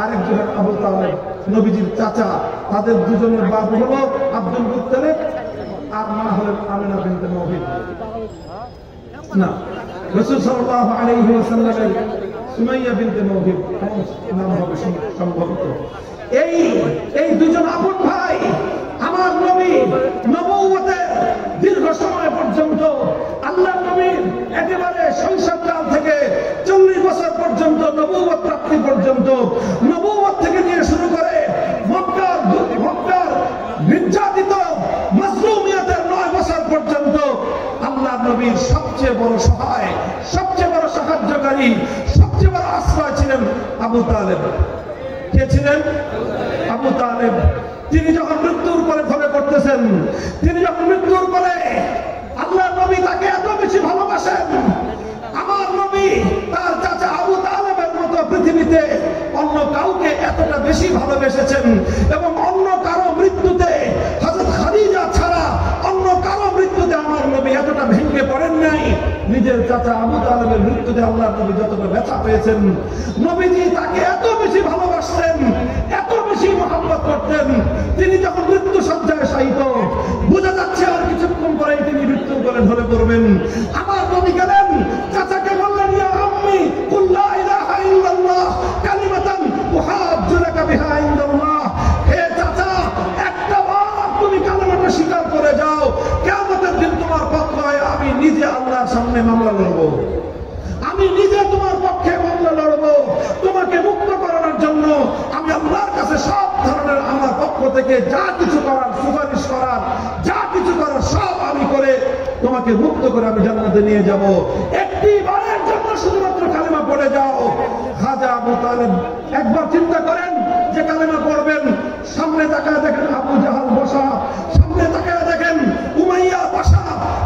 [SPEAKER 1] আর একজন আবু তালেব নবীজির চাচা। তাদের দুজনের বাপ হলো আব্দুল মুত্তালিব আর মা হলেন আমিনা বিনতে ওয়াহিব। না, রাসূল সাল্লাল্লাহু আলাইহি ওয়াসাল্লামের সুমাইয়া বিনতে ওয়াহিব নাম হবে সম্ভবত। এই দুজন আপন ভাই আমার নবী নবুয়তের দীর্ঘ সময় পর্যন্ত, আল্লাহ নবীর একেবারে শৈশবকাল থেকে 40 বছর পর্যন্ত, নবুয়ত প্রাপ্তি পর্যন্ত, নবুয়ত থেকে নিয়ে শুরু করে মক্কার নির্যাতিত মাজলুমিয়াতের 9 বছর পর্যন্ত আল্লাহ নবীর সবচেয়ে বড় সহায়, সবচেয়ে বড় সাহায্যকারী, সবচেয়ে বড় আশ্রয় ছিলেন আবু তালেব। কে ছিলেন? আবু তালেব। তিনি যখন মৃত্যুর পরে ভোগে করতেছেন, তিনি যখন মৃত্যুর পরে, আল্লাহ নবী তাকে এত বেশি ভালোবাসেন, আমার নবী তার চাচা আবু তালেবের মতো পৃথিবীতে অন্য কাউকে এতটা বেশি ভালোবেসেছেন, এবং অন্য কারো মৃত্যুতে, হযরত খাদিজা ছাড়া অন্য কারো মৃত্যুতে আমার নবী এতটা ভেঙে পড়েন নাই। নিজের চাচা আবু তালেবের মৃত্যুতে আল্লাহ নবী যতটা ব্যথা পেয়েছেন, নবীজি তাকে এত বেশি ভালোবাসতেন, এত বেশি মহব্বত করতেন। তিনি যখন মৃত্যু সজ্জায় শায়িত, বোঝা যাচ্ছে আর কিছুক্ষণ পরেই তিনি মৃত্যুর কোলে ঢলে পড়বেন। আমার নবী গেলেন, চাচাকে বললেন, ইয়া আম্মি কুল লা ইলাহা ইল্লাল্লাহ কালিমাতান উহাজ্জু লাকা বিহা ইনদাল্লাহ। হে চাচা, একটা বার তুমি কালেমাটা স্বীকার করে যাও, কিয়ামতের দিন তোমার পক্ষে আমি নিজে আল্লাহর সামনে মামলা লড়ব, আমি নিজে তোমার পক্ষে মামলা লড়ব। তোমাকে মুক্ত করানোর জন্য আমি আল্লাহর কাছে সব ধরনের আমার পক্ষ থেকে যা কিছু করার, সুপারিশ করার, যা কিছু করার সব আমি করে তোমাকে মুক্ত করে আমি জান্নাতে নিয়ে যাব। একটি বারের জন্য শুধুমাত্র কালেমা পড়ে যাও। খাজা আবু তালেব একবার চিন্তা করেন যে কালেমা পড়বেন, সামনে তাকায় দেখেন আবু জাহাল বসা, সামনে তাকায় দেখেন উমাইয়া বসা।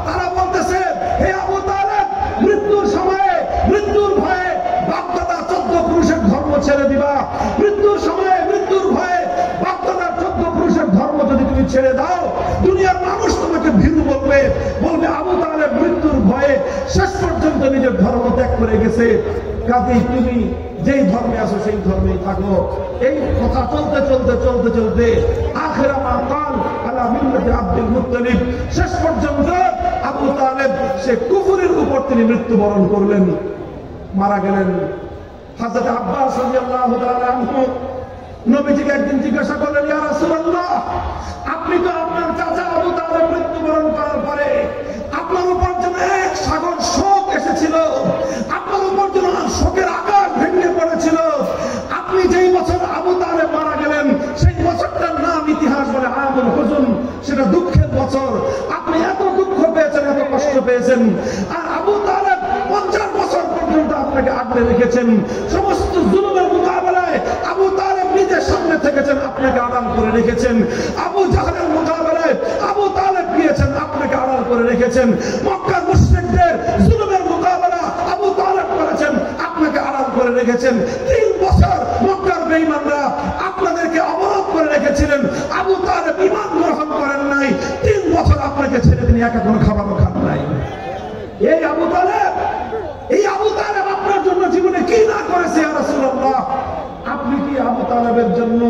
[SPEAKER 1] তারা বলতেছে, হে আবু তালেব, মৃত্যুর সময়ে, মৃত্যুর ভয়ে বাপদাদা 14 পুরুষের ধর্ম ছেড়ে দিবা। মৃত্যুর সময়ে, মৃত্যুর ভয়ে বাপদাদার 14 পুরুষের ধর্ম যদি তুমি ছেড়ে দাও, দুনিয়ার মানুষ তোমাকে ভীরু বলবে, বলবে আবু তালেব মৃত্যুর ভয়ে শেষ পর্যন্ত নিজের ধর্ম ত্যাগ করে গেছে, কাজেই তুমি যেই ধর্মে আছো সেই ধর্মেই থাকো। এই কথা চলতে চলতে চলতে চলতে আখিরা মা কাল আলা মিল্লাতি আব্দুল মুত্তালিব, শেষ পর্যন্ত আবু তালেব সে কুফরের উপর তিনি মৃত্যুবরণ করলেন, মারা গেলেন। হযরত আব্বাস রাদিয়াল্লাহু তাআলা আনহু নবীজিকে একদিন জিজ্ঞাসা করলেন, ইয়া রাসূলুল্লাহ, আপনি তো আপনার চাচা আবু তালেব মৃত্যুবরণ করার পরে আপনার উপর যেন এক সাগর শোক এসেছিল, আপনার উপর যেন শোকের আকাশ ভেঙে পড়েছিল। আপনি যেই বছর আবু তালেব মারা গেলেন, সেই বছরটার নাম ইতিহাস বলে আমুল হুজুন, সেটা দুঃখের বছর। আপনি এত দুঃখ পেয়েছেন, এত কষ্ট পেয়েছেন, আর আবু তালেব 50 বছর পর্যন্ত আপনাকে আগলে রেখেছেন। সমস্ত জুলুমের মোকাবেলায় আবু তালেব নিজের সামনে থেকেছেন, আপনাকে আড়াল করে রেখেছেন। আবু জাহলের মোকাবেলায় আবু তালেব গিয়েছেন, আপনাকে আড়াল করে রেখেছেন। মক্কার মুশরিকদের জুলুমের মোকাবেলা আবু তালেব করেছেন, আপনাকে আড়াল করে রেখেছেন। 3 বছর মক্কার বেঈমানরা আপনাদেরকে অবরোধ করে রেখেছিলেন, আবু তালেব ঈমান গ্রহণ করেন নাই। 3 বছর আপনাকে ছেড়ে তিনি একা কোনো খাবারও খান নাই। এই আবু তালেব আপনার জন্য জীবনে কি না করেছে ইয়া রাসূলুল্লাহ? আপনি কি আবু তালেবের জন্য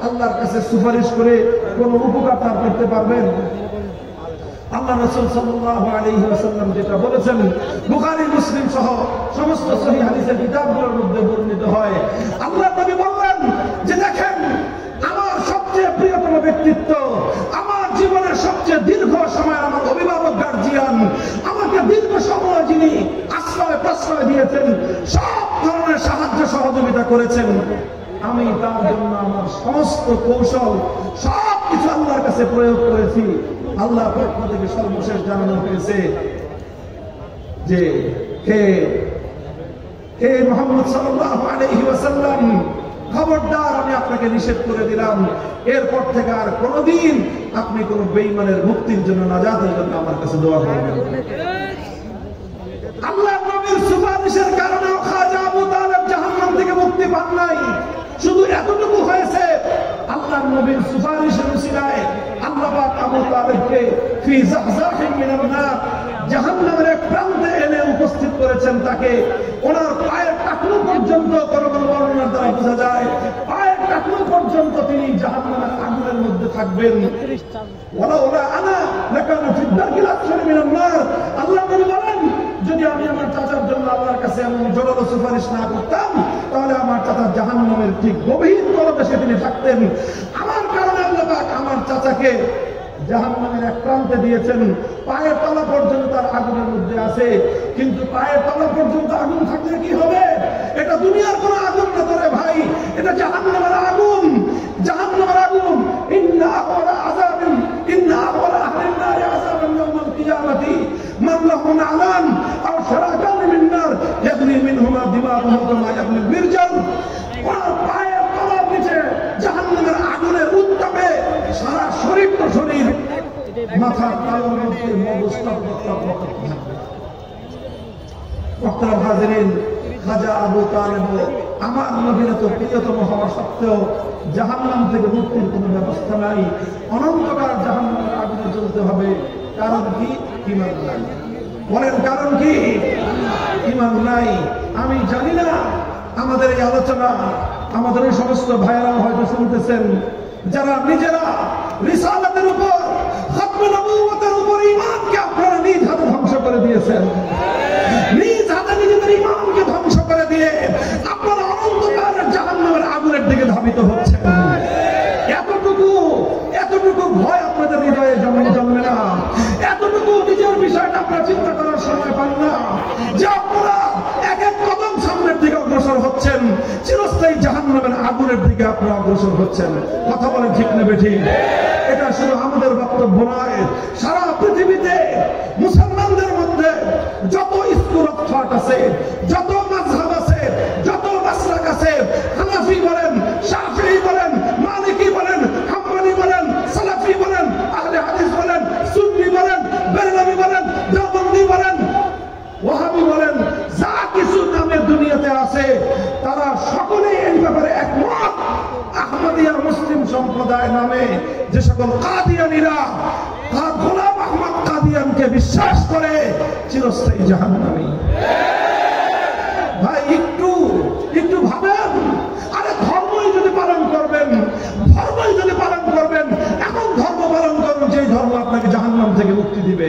[SPEAKER 1] আল্লাহর কাছে সুপারিশ করে কোন উপকার তার করতে পারবেন? আল্লাহ রাসূল সাল্লাল্লাহু আলাইহি ওয়াসাল্লাম যেটা বলেছেন, বুখারী মুসলিম সহ সমস্ত সহিহ হাদিসের কিতাবগুলোর মধ্যে বর্ণিত হয়, আল্লাহ নবী বললেন যে দেখেন, আমার সবচেয়ে প্রিয়তম ব্যক্তিত্ব, আমার জীবনের সবচেয়ে দীর্ঘ সময় আমার অভিভাবক গার্জিয়ান, আমাকে দীর্ঘ সময় যিনি আশ্রয় প্রশ্রয় দিয়েছেন, সব ধরনের সাহায্য সহযোগিতা করেছেন, আমি তার জন্য আমার সমস্ত কৌশল সবকিছু আল্লাহর কাছে প্রয়োগ করেছি। আল্লাহর পক্ষ থেকে সর্বশেষ জানানো হয়েছে যে হে মুহাম্মদ সাল্লাল্লাহু আলাইহি ওয়াসাল্লাম, খবরদার আমি আপনাকে নিষেধ করে দিলাম, এরপর থেকে আর কোনোদিন আপনি কোন বেঈমানের মুক্তির জন্য, নাজাতের জন্য আমার কাছে দোয়া করবেন। আল্লাহর নবীর সুপারিশের কারণে খাজা আবু তালেব জাহান্নাম থেকে মুক্তি পান নাই। শুধু এতটুকু হয়েছে, আল্লাহর নবীর সুপারিশের উসিলায় আল্লাহ পাক আবু তালেবকে ফি জাহজাহিন মিনান নার, জাহান্নামের এক প্রান্তে এনে উপস্থিত করেছেন। তাকে ওনার পায়ের টাকনু পর্যন্ত, কোন কোন বর্ণনার দ্বারা বোঝা যায় পায়ের টাকনু পর্যন্ত তিনি জাহান্নামের আগুনের মধ্যে থাকবেন। ওলা ওলা আনা লাকানা ফি দারকিল আসফালি মিনান নার, আল্লাহ নবী বলেন, যদি আমি আমার চাচার জন্য আল্লাহর কাছে এমন জোরালো সুপারিশ না করতাম, তাহলে আমার চাচা জাহান্নামের ঠিক গভীর তলদেশে তিনি থাকতেন। আমার কারণে আল্লাহ পাক আমার চাচাকে জাহান্নামের এক প্রান্তে দিয়েছেন, পায়ের তলা পর্যন্ত তার আগুনের মধ্যে আছে। কিন্তু পায়ের তলা পর্যন্ত আগুন থাকলে কি হবে? এটা দুনিয়ার কোন আগুন না তোরে ভাই, এটা জাহান্নামের আগুন। জাহান্নামের আগুন, ইন্না আওয়ালা আযাবিন, ইন্না আওয়ালা আহলিন নারি আযাবান ইয়াওমাল কিয়ামাতি মান লাহু নালান আও শারাকান মিন নার ইয়াগলি মিনহুমা দিমাগুহুম কামা ইয়াগলিল মিরজাল। ওনার পায়ের তলার নিচে জাহান্নামের আগুনের উত্তাপে সারা শরীর তো শরীর, মাথার তালুর মধ্যে মগজটা বক্তারা হাজিরিন, খাজা আবু তালেব আমার নবীর তো প্রিয়তম হওয়া সত্ত্বেও জাহান্নাম থেকে মুক্তির কোনো ব্যবস্থা নাই। অনন্তকাল জাহান্নামের আগুনে জ্বলতে হবে। কারণ কি? ঈমান নাই। বলেন কারণ কি? ঈমান নাই। আমি জানি না আমাদের এই আলোচনা আমাদের এই সমস্ত ভাইয়েরা হয়তো শুনতেছেন, যারা নিজেরা রিসালাতের উপর, খতমে নবুয়তের উপর ঈমানকে আপনারা নিজ হাতে ধ্বংস করে দিয়েছেন। নিজ হাতে নিজেদের ঈমানকে ধ্বংস করে দিয়ে আপনারা অনন্তকালের জাহান্নামের আগুনের দিকে ধাবিত হচ্ছেন। এতটুকু ভয় আপনাদের হৃদয়ে জন্মে না, এতটুকু নিজের বিষয়টা আপনারা চিন্তা করার সময় পান না যে আপনারা এক এক কদম সামনের দিকে অগ্রসর হচ্ছেন, চিরস্থায়ী জাহান্নামের আগুনের দিকে আপনারা অগ্রসর হচ্ছেন। কথা বলেন ঠিক না বেঠিক? এটা শুধু আমাদের বক্তব্য নয়, সারা পৃথিবীতে মুসলমানদের মধ্যে যত স্কুল অফ থট আছে, যত মাযহাব আছে, যত মাসলাক আছে, হানাফি বলেন, শাফিঈ বলেন, মালিকি বলেন, হাম্বলি বলেন, সালাফি বলেন, আহলে হাদিস বলেন, সুন্নি বলেন, বেরলভী বলেন, দেওবন্দি বলেন, ওয়াহাবি বলেন, যা কিছু নামে দুনিয়াতে আছে তারা সকলেই এই ব্যাপারে একমত। আহমদিয়া মুসলিম সম্প্রদায় নামে যে সকল কাদিয়ানীরা গোলাম আহমদ কাদিয়ানকে বিশ্বাস করে, চিরস্থায়ী জাহান্নামী। ভাই একটু ভাবেন, আরে ধর্মই যদি পালন করবেন, এমন ধর্ম পালন করুন যে ধর্ম আপনাকে জাহান্নাম থেকে মুক্তি দিবে।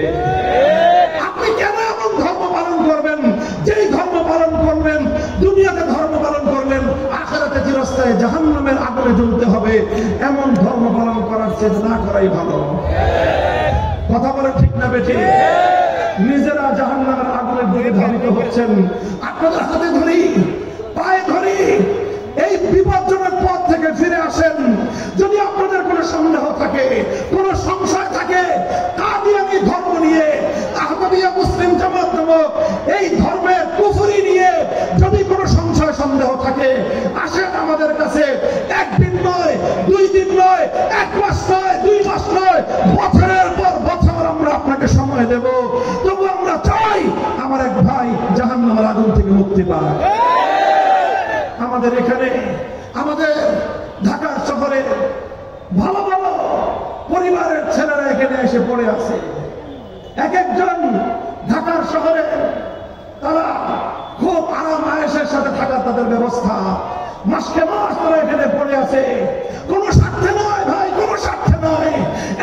[SPEAKER 1] আপনি কেন এমন ধর্ম পালন করবেন যেই ধর্ম পালন করবেন, দুনিয়াতে ধর্ম পালন করবেন, আখিরাতে চিরস্থায়ী জাহান্নামের আগুনে জ্বলতে হবে? এমন ধর্ম পালন করার চেয়ে না করাই ভালো। কথা বলে ঠিক না বেঠিক? নিজেরা জাহান্নামের আগুনের দিকে ধাবিত হচ্ছেন। আপনাদের হাতে ধরি, পায়ে ধরি, এই বিপজ্জনক পথ থেকে ফিরে আসেন। যদি আপনাদের কোনো সন্দেহ থাকে, কোনো সংশয় থাকে, কাদিয়ানী ধর্ম নিয়ে, আহমদিয়া মুসলিম জামাত নামক এই ধর্মের কুফরি নিয়ে যদি কোনো সংশয় সন্দেহ থাকে, আসেন আমাদের কাছে। একদিন নয়, 2 দিন নয়, 1 মাস নয়, 2 মাস নয়, বছরের পর বছর আমরা আপনাকে সময় দেব। তবু আমরা চাই আমার এক ভাই জাহান্নামের আগুন থেকে মুক্তি পায়। আমাদের এখানে, আমাদের ঢাকা শহরে ভালো ভালো পরিবারের ছেলেরা এখানে এসে পড়ে আছে। এক একজন ঢাকার শহরে তারা খুব আরাম আয়েশের সাথে থাকার তাদের ব্যবস্থা, মাসকে মাস তারা এখানে পড়ে আছে। কোন স্বার্থে নয় ভাই, কোন স্বার্থে নয়,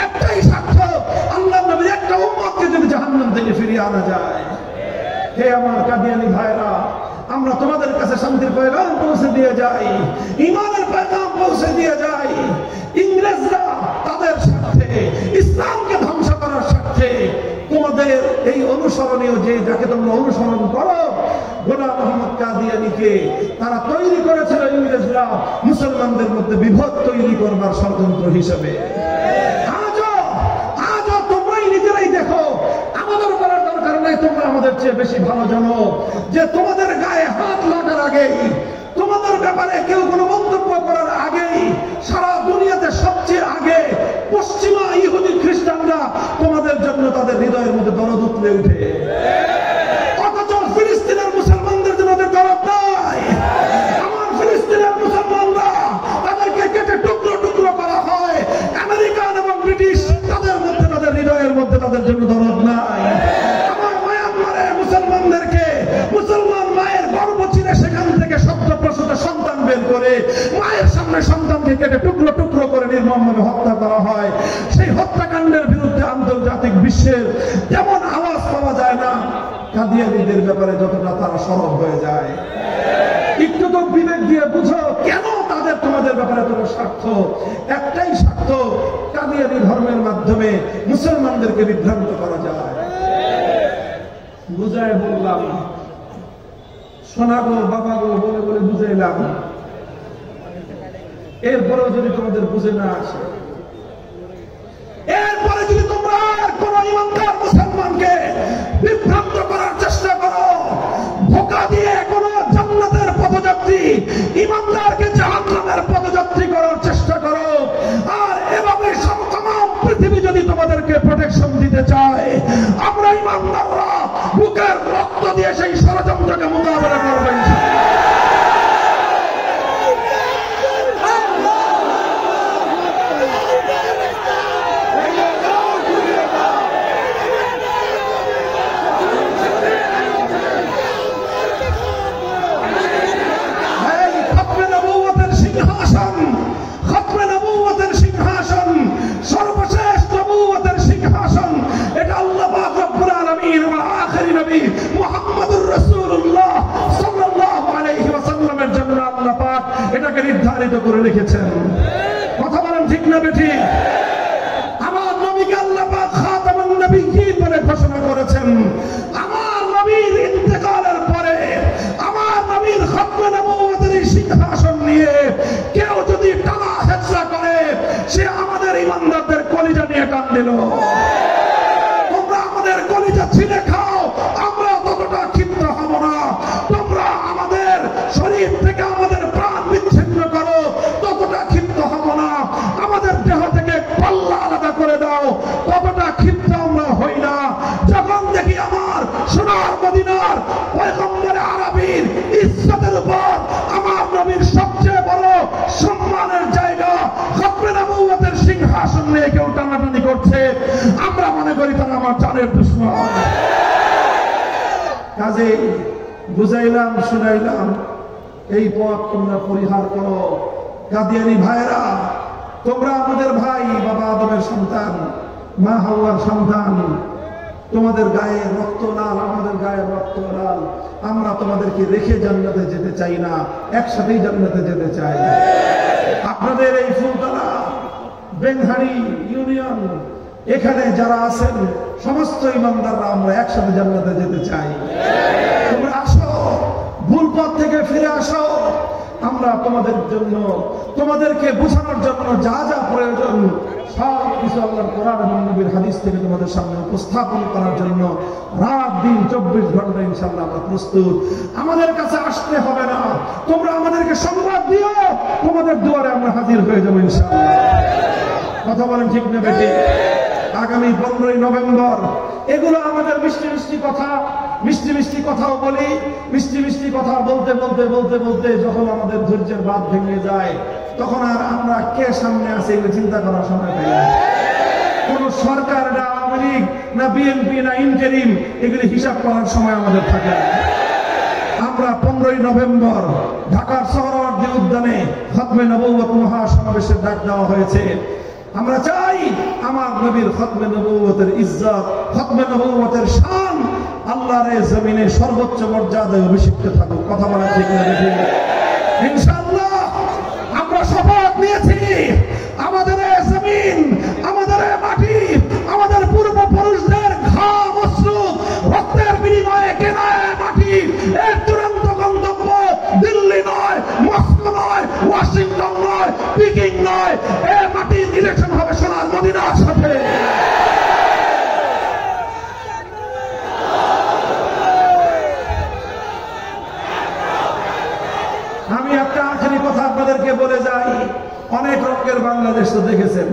[SPEAKER 1] একটাই স্বার্থ, আল্লাহর নবীর একটা উম্মতকে যদি জাহান্নাম থেকে ফিরিয়ে আনা যায়। হে আমার কাদিয়ানী ভাইরা, আমরা তোমাদের কাছে শান্তির পয়গাম পৌঁছে দিয়ে যাই, ঈমানের পয়গাম পৌঁছে দিয়ে যাই। ইংরেজরা তাদের স্বার্থে, ইসলামকে ধ্বংস করার স্বার্থে তোমাদের এই অনুসরণীয় যে যাকে তোমরা অনুসরণ করো, গোলাম মোহাম্মদ কাদিয়ানীকে তারা তৈরি করেছিল ইংরেজরা মুসলমানদের মধ্যে বিভেদ তৈরি করবার ষড়যন্ত্র হিসেবে। আজও তোমরাই নিজেরাই দেখো, আমাদের করার দরকার নাই, তোমরা আমাদের চেয়ে বেশি ভালো জানো যে তোমাদের গায়ে হাত লাগার আগেই, তোমাদের ব্যাপারে কেউ কোনো মন্তব্য করার আগেই সারা দুনিয়াতে সবচেয়ে আগে পশ্চিমা ইহুদি খ্রিস্টানরা তোমাদের জন্য তাদের হৃদয়ের মধ্যে দরদ উঠলে উঠে। অথচ ফিলিস্তিনের মুসলমানদের জন্য ওদের দরদ নাই। আমার ফিলিস্তিনের মুসলমানরা তাদেরকে কেটে টুকরো টুকরো করা হয়, আমেরিকান এবং ব্রিটিশ তাদের মধ্যে তাদের হৃদয়ের মধ্যে তাদের জন্য দরদ নাই। আমার মায়ানমারে মুসলমানদেরকে মুসলমান মায়ের গর্ভ ছিঁড়ে সেখান থেকে সদ্যপ্রসূত সন্তান বের করে মায়ের সামনে সন্তানকে কেটে টুকরো টুকরো করে নির্মমভাবে হত্যা করা হয়। সেই হত্যাকাণ্ডের বিরুদ্ধে আন্তর্জাতিক বিশ্বের যেমন আওয়াজ পাওয়া যায় না, কাদিয়ানীদের ব্যাপারে যতটা তারা সরব হয়ে যায়। একটু তো বিবেক দিয়ে বুঝো কেন তাদের তোমাদের ব্যাপারে তোমার স্বার্থ, একটাই স্বার্থ, কাদিয়ানী ধর্মের মাধ্যমে মুসলমানদেরকে বিভ্রান্ত করা যায়। বুঝায় বললাম, শোনা গো বাবা গো বলে বলে বুঝাইলাম, এরপরেও যদি তোমাদের বুঝে না আসে, এরপরে যদি তোমরা আর কোন ইমানদার মুসলমানকে বিভ্রান্ত করার চেষ্টা করো, ধোঁকা দিয়ে কোন জান্নাতের পথযাত্রী ইমানদারকে জাহান্নামের পথযাত্রী করার চেষ্টা করো, আর এভাবে তামাম পৃথিবী যদি তোমাদেরকে প্রোটেকশন দিতে চায়, আমরা ইমানদাররা বুকের রক্ত দিয়ে সেই ষড়যন্ত্রকে মোকাবেলা করবো। সর্বশেষ নবুয়তের সিংহাসন এটা আল্লাহ পাক রব্বুল আলামিন ওয়া আখিরি নবী মুহাম্মদুর রাসূলুল্লাহ সাল্লাল্লাহু আলাইহি ওয়াসাল্লামের জন্য আল্লাহ পাক এটাকে নির্ধারিত করে রেখেছেন। কথা বলেন ঠিক না বেঠিক? আমার নবীকে আল্লাহ পাক খাতামুন নবিয়্যিন বলে ঘোষণা করেছেন। আমার নবীর ইন্তেকালের পরে আমার নবীর খতমে নবুয়তের সিংহাসন নিয়ে কেউ যদি টানা হেচড়া করে, সে আমাদের ইমানদারদের কলিজা নিয়ে টান দিল। তোমরা আমাদের কলিজা ছিঁড়ে খাও, আমরা ততটা ক্ষিপ্ত হব না। তোমরা আমাদের শরীর থেকে আমাদের প্রাণ বিচ্ছিন্ন করো, ততটা ক্ষিপ্ত হব না। আমাদের দেহ থেকে পাল্লা আলাদা করে দাও, ততটা ক্ষিপ্ত আমরা হই না। যখন দেখি আমার সোনার মদিনার পয়গম্বরে আরবীর ইজ্জতের উপর আমার নবীর সবচেয়ে বড় সম্মানের জায়গা খতমে নবুয়তের সিংহাসন নিয়ে কেউ টানাটানি করছে, আমরা মনে করি তারা আমার জানের দুশমন। কাজে বুঝাইলাম, শুনাইলাম, এই পথ তোমরা পরিহার করো। কাদিয়ানী ভাইরা, তোমরা আমাদের ভাই, বাবা আদমের সন্তান, মা হাওয়ার সন্তান। তোমাদের গায়ে রক্ত লাল, আমাদের গায়ে রক্ত লাল। আমরা তোমাদেরকে রেখে জান্নাতে যেতে চাই না, একসাথেই জান্নাতে যেতে চাই। আপনাদের এই ফুলতলা বেনহারি ইউনিয়ন এখানে যারা আছেন সমস্ত ইমানদাররা আমরা একসাথে জান্নাতে যেতে চাই। তোমরা আসো, ভুল পথ থেকে ফিরে আসো। আমরা তোমাদের জন্য, তোমাদেরকে বোঝানোর জন্য যা যা প্রয়োজন সব কিছু আল্লাহর কোরআন এবং নবীর হাদিস থেকে তোমাদের সামনে উপস্থাপন করার জন্য রাত দিন 24 ঘন্টা ইনশাআল্লাহ আমরা প্রস্তুত। আমাদের কাছে আসতে হবে না, তোমরা আমাদেরকে সংবাদ দিও, তোমাদের দুয়ারে আমরা হাজির হয়ে যাবো ইনশাআল্লাহ। কথা বলেন ঠিক না বেঠিক? আগামী 15ই নভেম্বর, এগুলো আমাদের মিষ্টি মিষ্টি কথা, মিষ্টি মিষ্টি কথাও বলি। মিষ্টি মিষ্টি কথা বলতে বলতে বলতে বলতে যখন আমাদের ধৈর্যের বাঁধ ভেঙে যায়, তখন আর আমরা কে সামনে আছে এগুলো চিন্তা করার সময় পাই না। কোন সরকার, না আওয়ামী লীগ, না বিএনপি, না ইন্টারিম, এগুলি হিসাব করার সময় আমাদের থাকে না। আমরা 15ই নভেম্বর ঢাকার সোহরাওয়ার্দী উদ্যানে খতমে নবুয়ত মহাসমাবেশের ডাক দেওয়া হয়েছে। আমরা চাই আমার নবীর খতমে নবুয়তের ইজ্জত, খতমে নবুয়তের শান আল্লাহর এই জমিনে সর্বোচ্চ মর্যাদায় অভিষিক্ত থাকুক। কথা বলা ঠিক না? ইনশাআল্লাহ আমরা শপথ নিয়েছি, আমাদের এই জমিন, আমাদের এই মাটি, আমাদের পূর্বপুরুষদের ঘাম, অশ্রু, রক্তের বিনিময়ে কেনা মাটি, এর আমি একটা আখেরি কথা আপনাদেরকে বলে যাই, অনেক রঙের বাংলাদেশ তো দেখেছেন,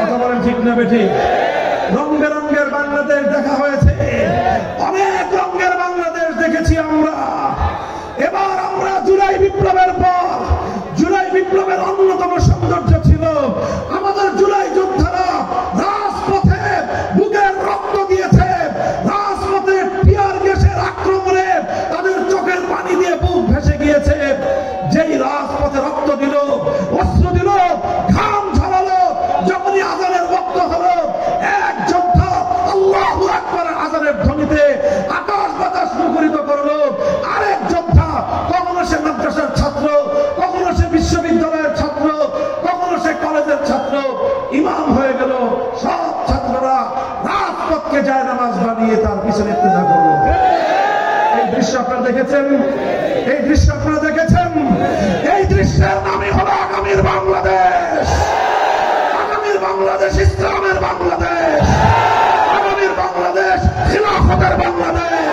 [SPEAKER 1] কথা বলেন ঠিক না বেঠিক? রং বেরঙের বাংলাদেশ দেখা হয়েছে, অনেক রঙের বাংলাদেশ দেখেছি আমরা। এবার আমরা জুলাই বিপ্লবের পর, জুলাই বিপ্লবের অন্যতম সৌন্দর্য ছিল আমাদের জুলাই যোদ্ধারা রাজপথে বুকের রক্ত দিয়েছে, রাজপথে টিয়ার গ্যাসের আক্রমণে তাদের চোখের পানি দিয়ে বুক ভেসে গিয়েছে। যেই রাজপথে রক্ত দিল, অস্ত্র দিল, ঘাম ঝরালো, যখনই আজানের রক্ত হলো, এক যোদ্ধা আল্লাহু আকবার আজানের ধ্বনিতে আকাশ বাতাস মুখরিত করলো। আরেক যোদ্ধা, কখনো সে মাদ্রাসার ছাত্র, কখনো সে বিশ্ববিদ্যালয়ের ছাত্র, কখনো সে কলেজের ছাত্র, ইমাম হয়ে গেল। সব ছাত্ররা রাজপথকে যায় নামাজ বানিয়ে তার পিছনে ইক্তেদা করলো। এই দৃশ্য আপনারা দেখেছেন, এই দৃশ্য আপনারা দেখেছেন। এই দৃশ্যের নামই হলো আগামীর বাংলাদেশ। আগামীর বাংলাদেশ ইসলামের বাংলাদেশ, আগামীর বাংলাদেশ খিলাফতের বাংলাদেশ,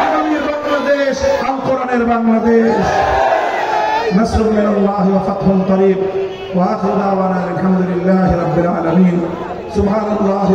[SPEAKER 1] আগামীর বাংলাদেশ আল কোরআনের বাংলাদেশ। নাসরুম মিনাল্লাহি ওয়া ফাতহুন করিব ওয়া আখিরু দাওয়ানা আলহামদুলিল্লাহি রাব্বিল আলামিন। সুবহানাল্লাহি।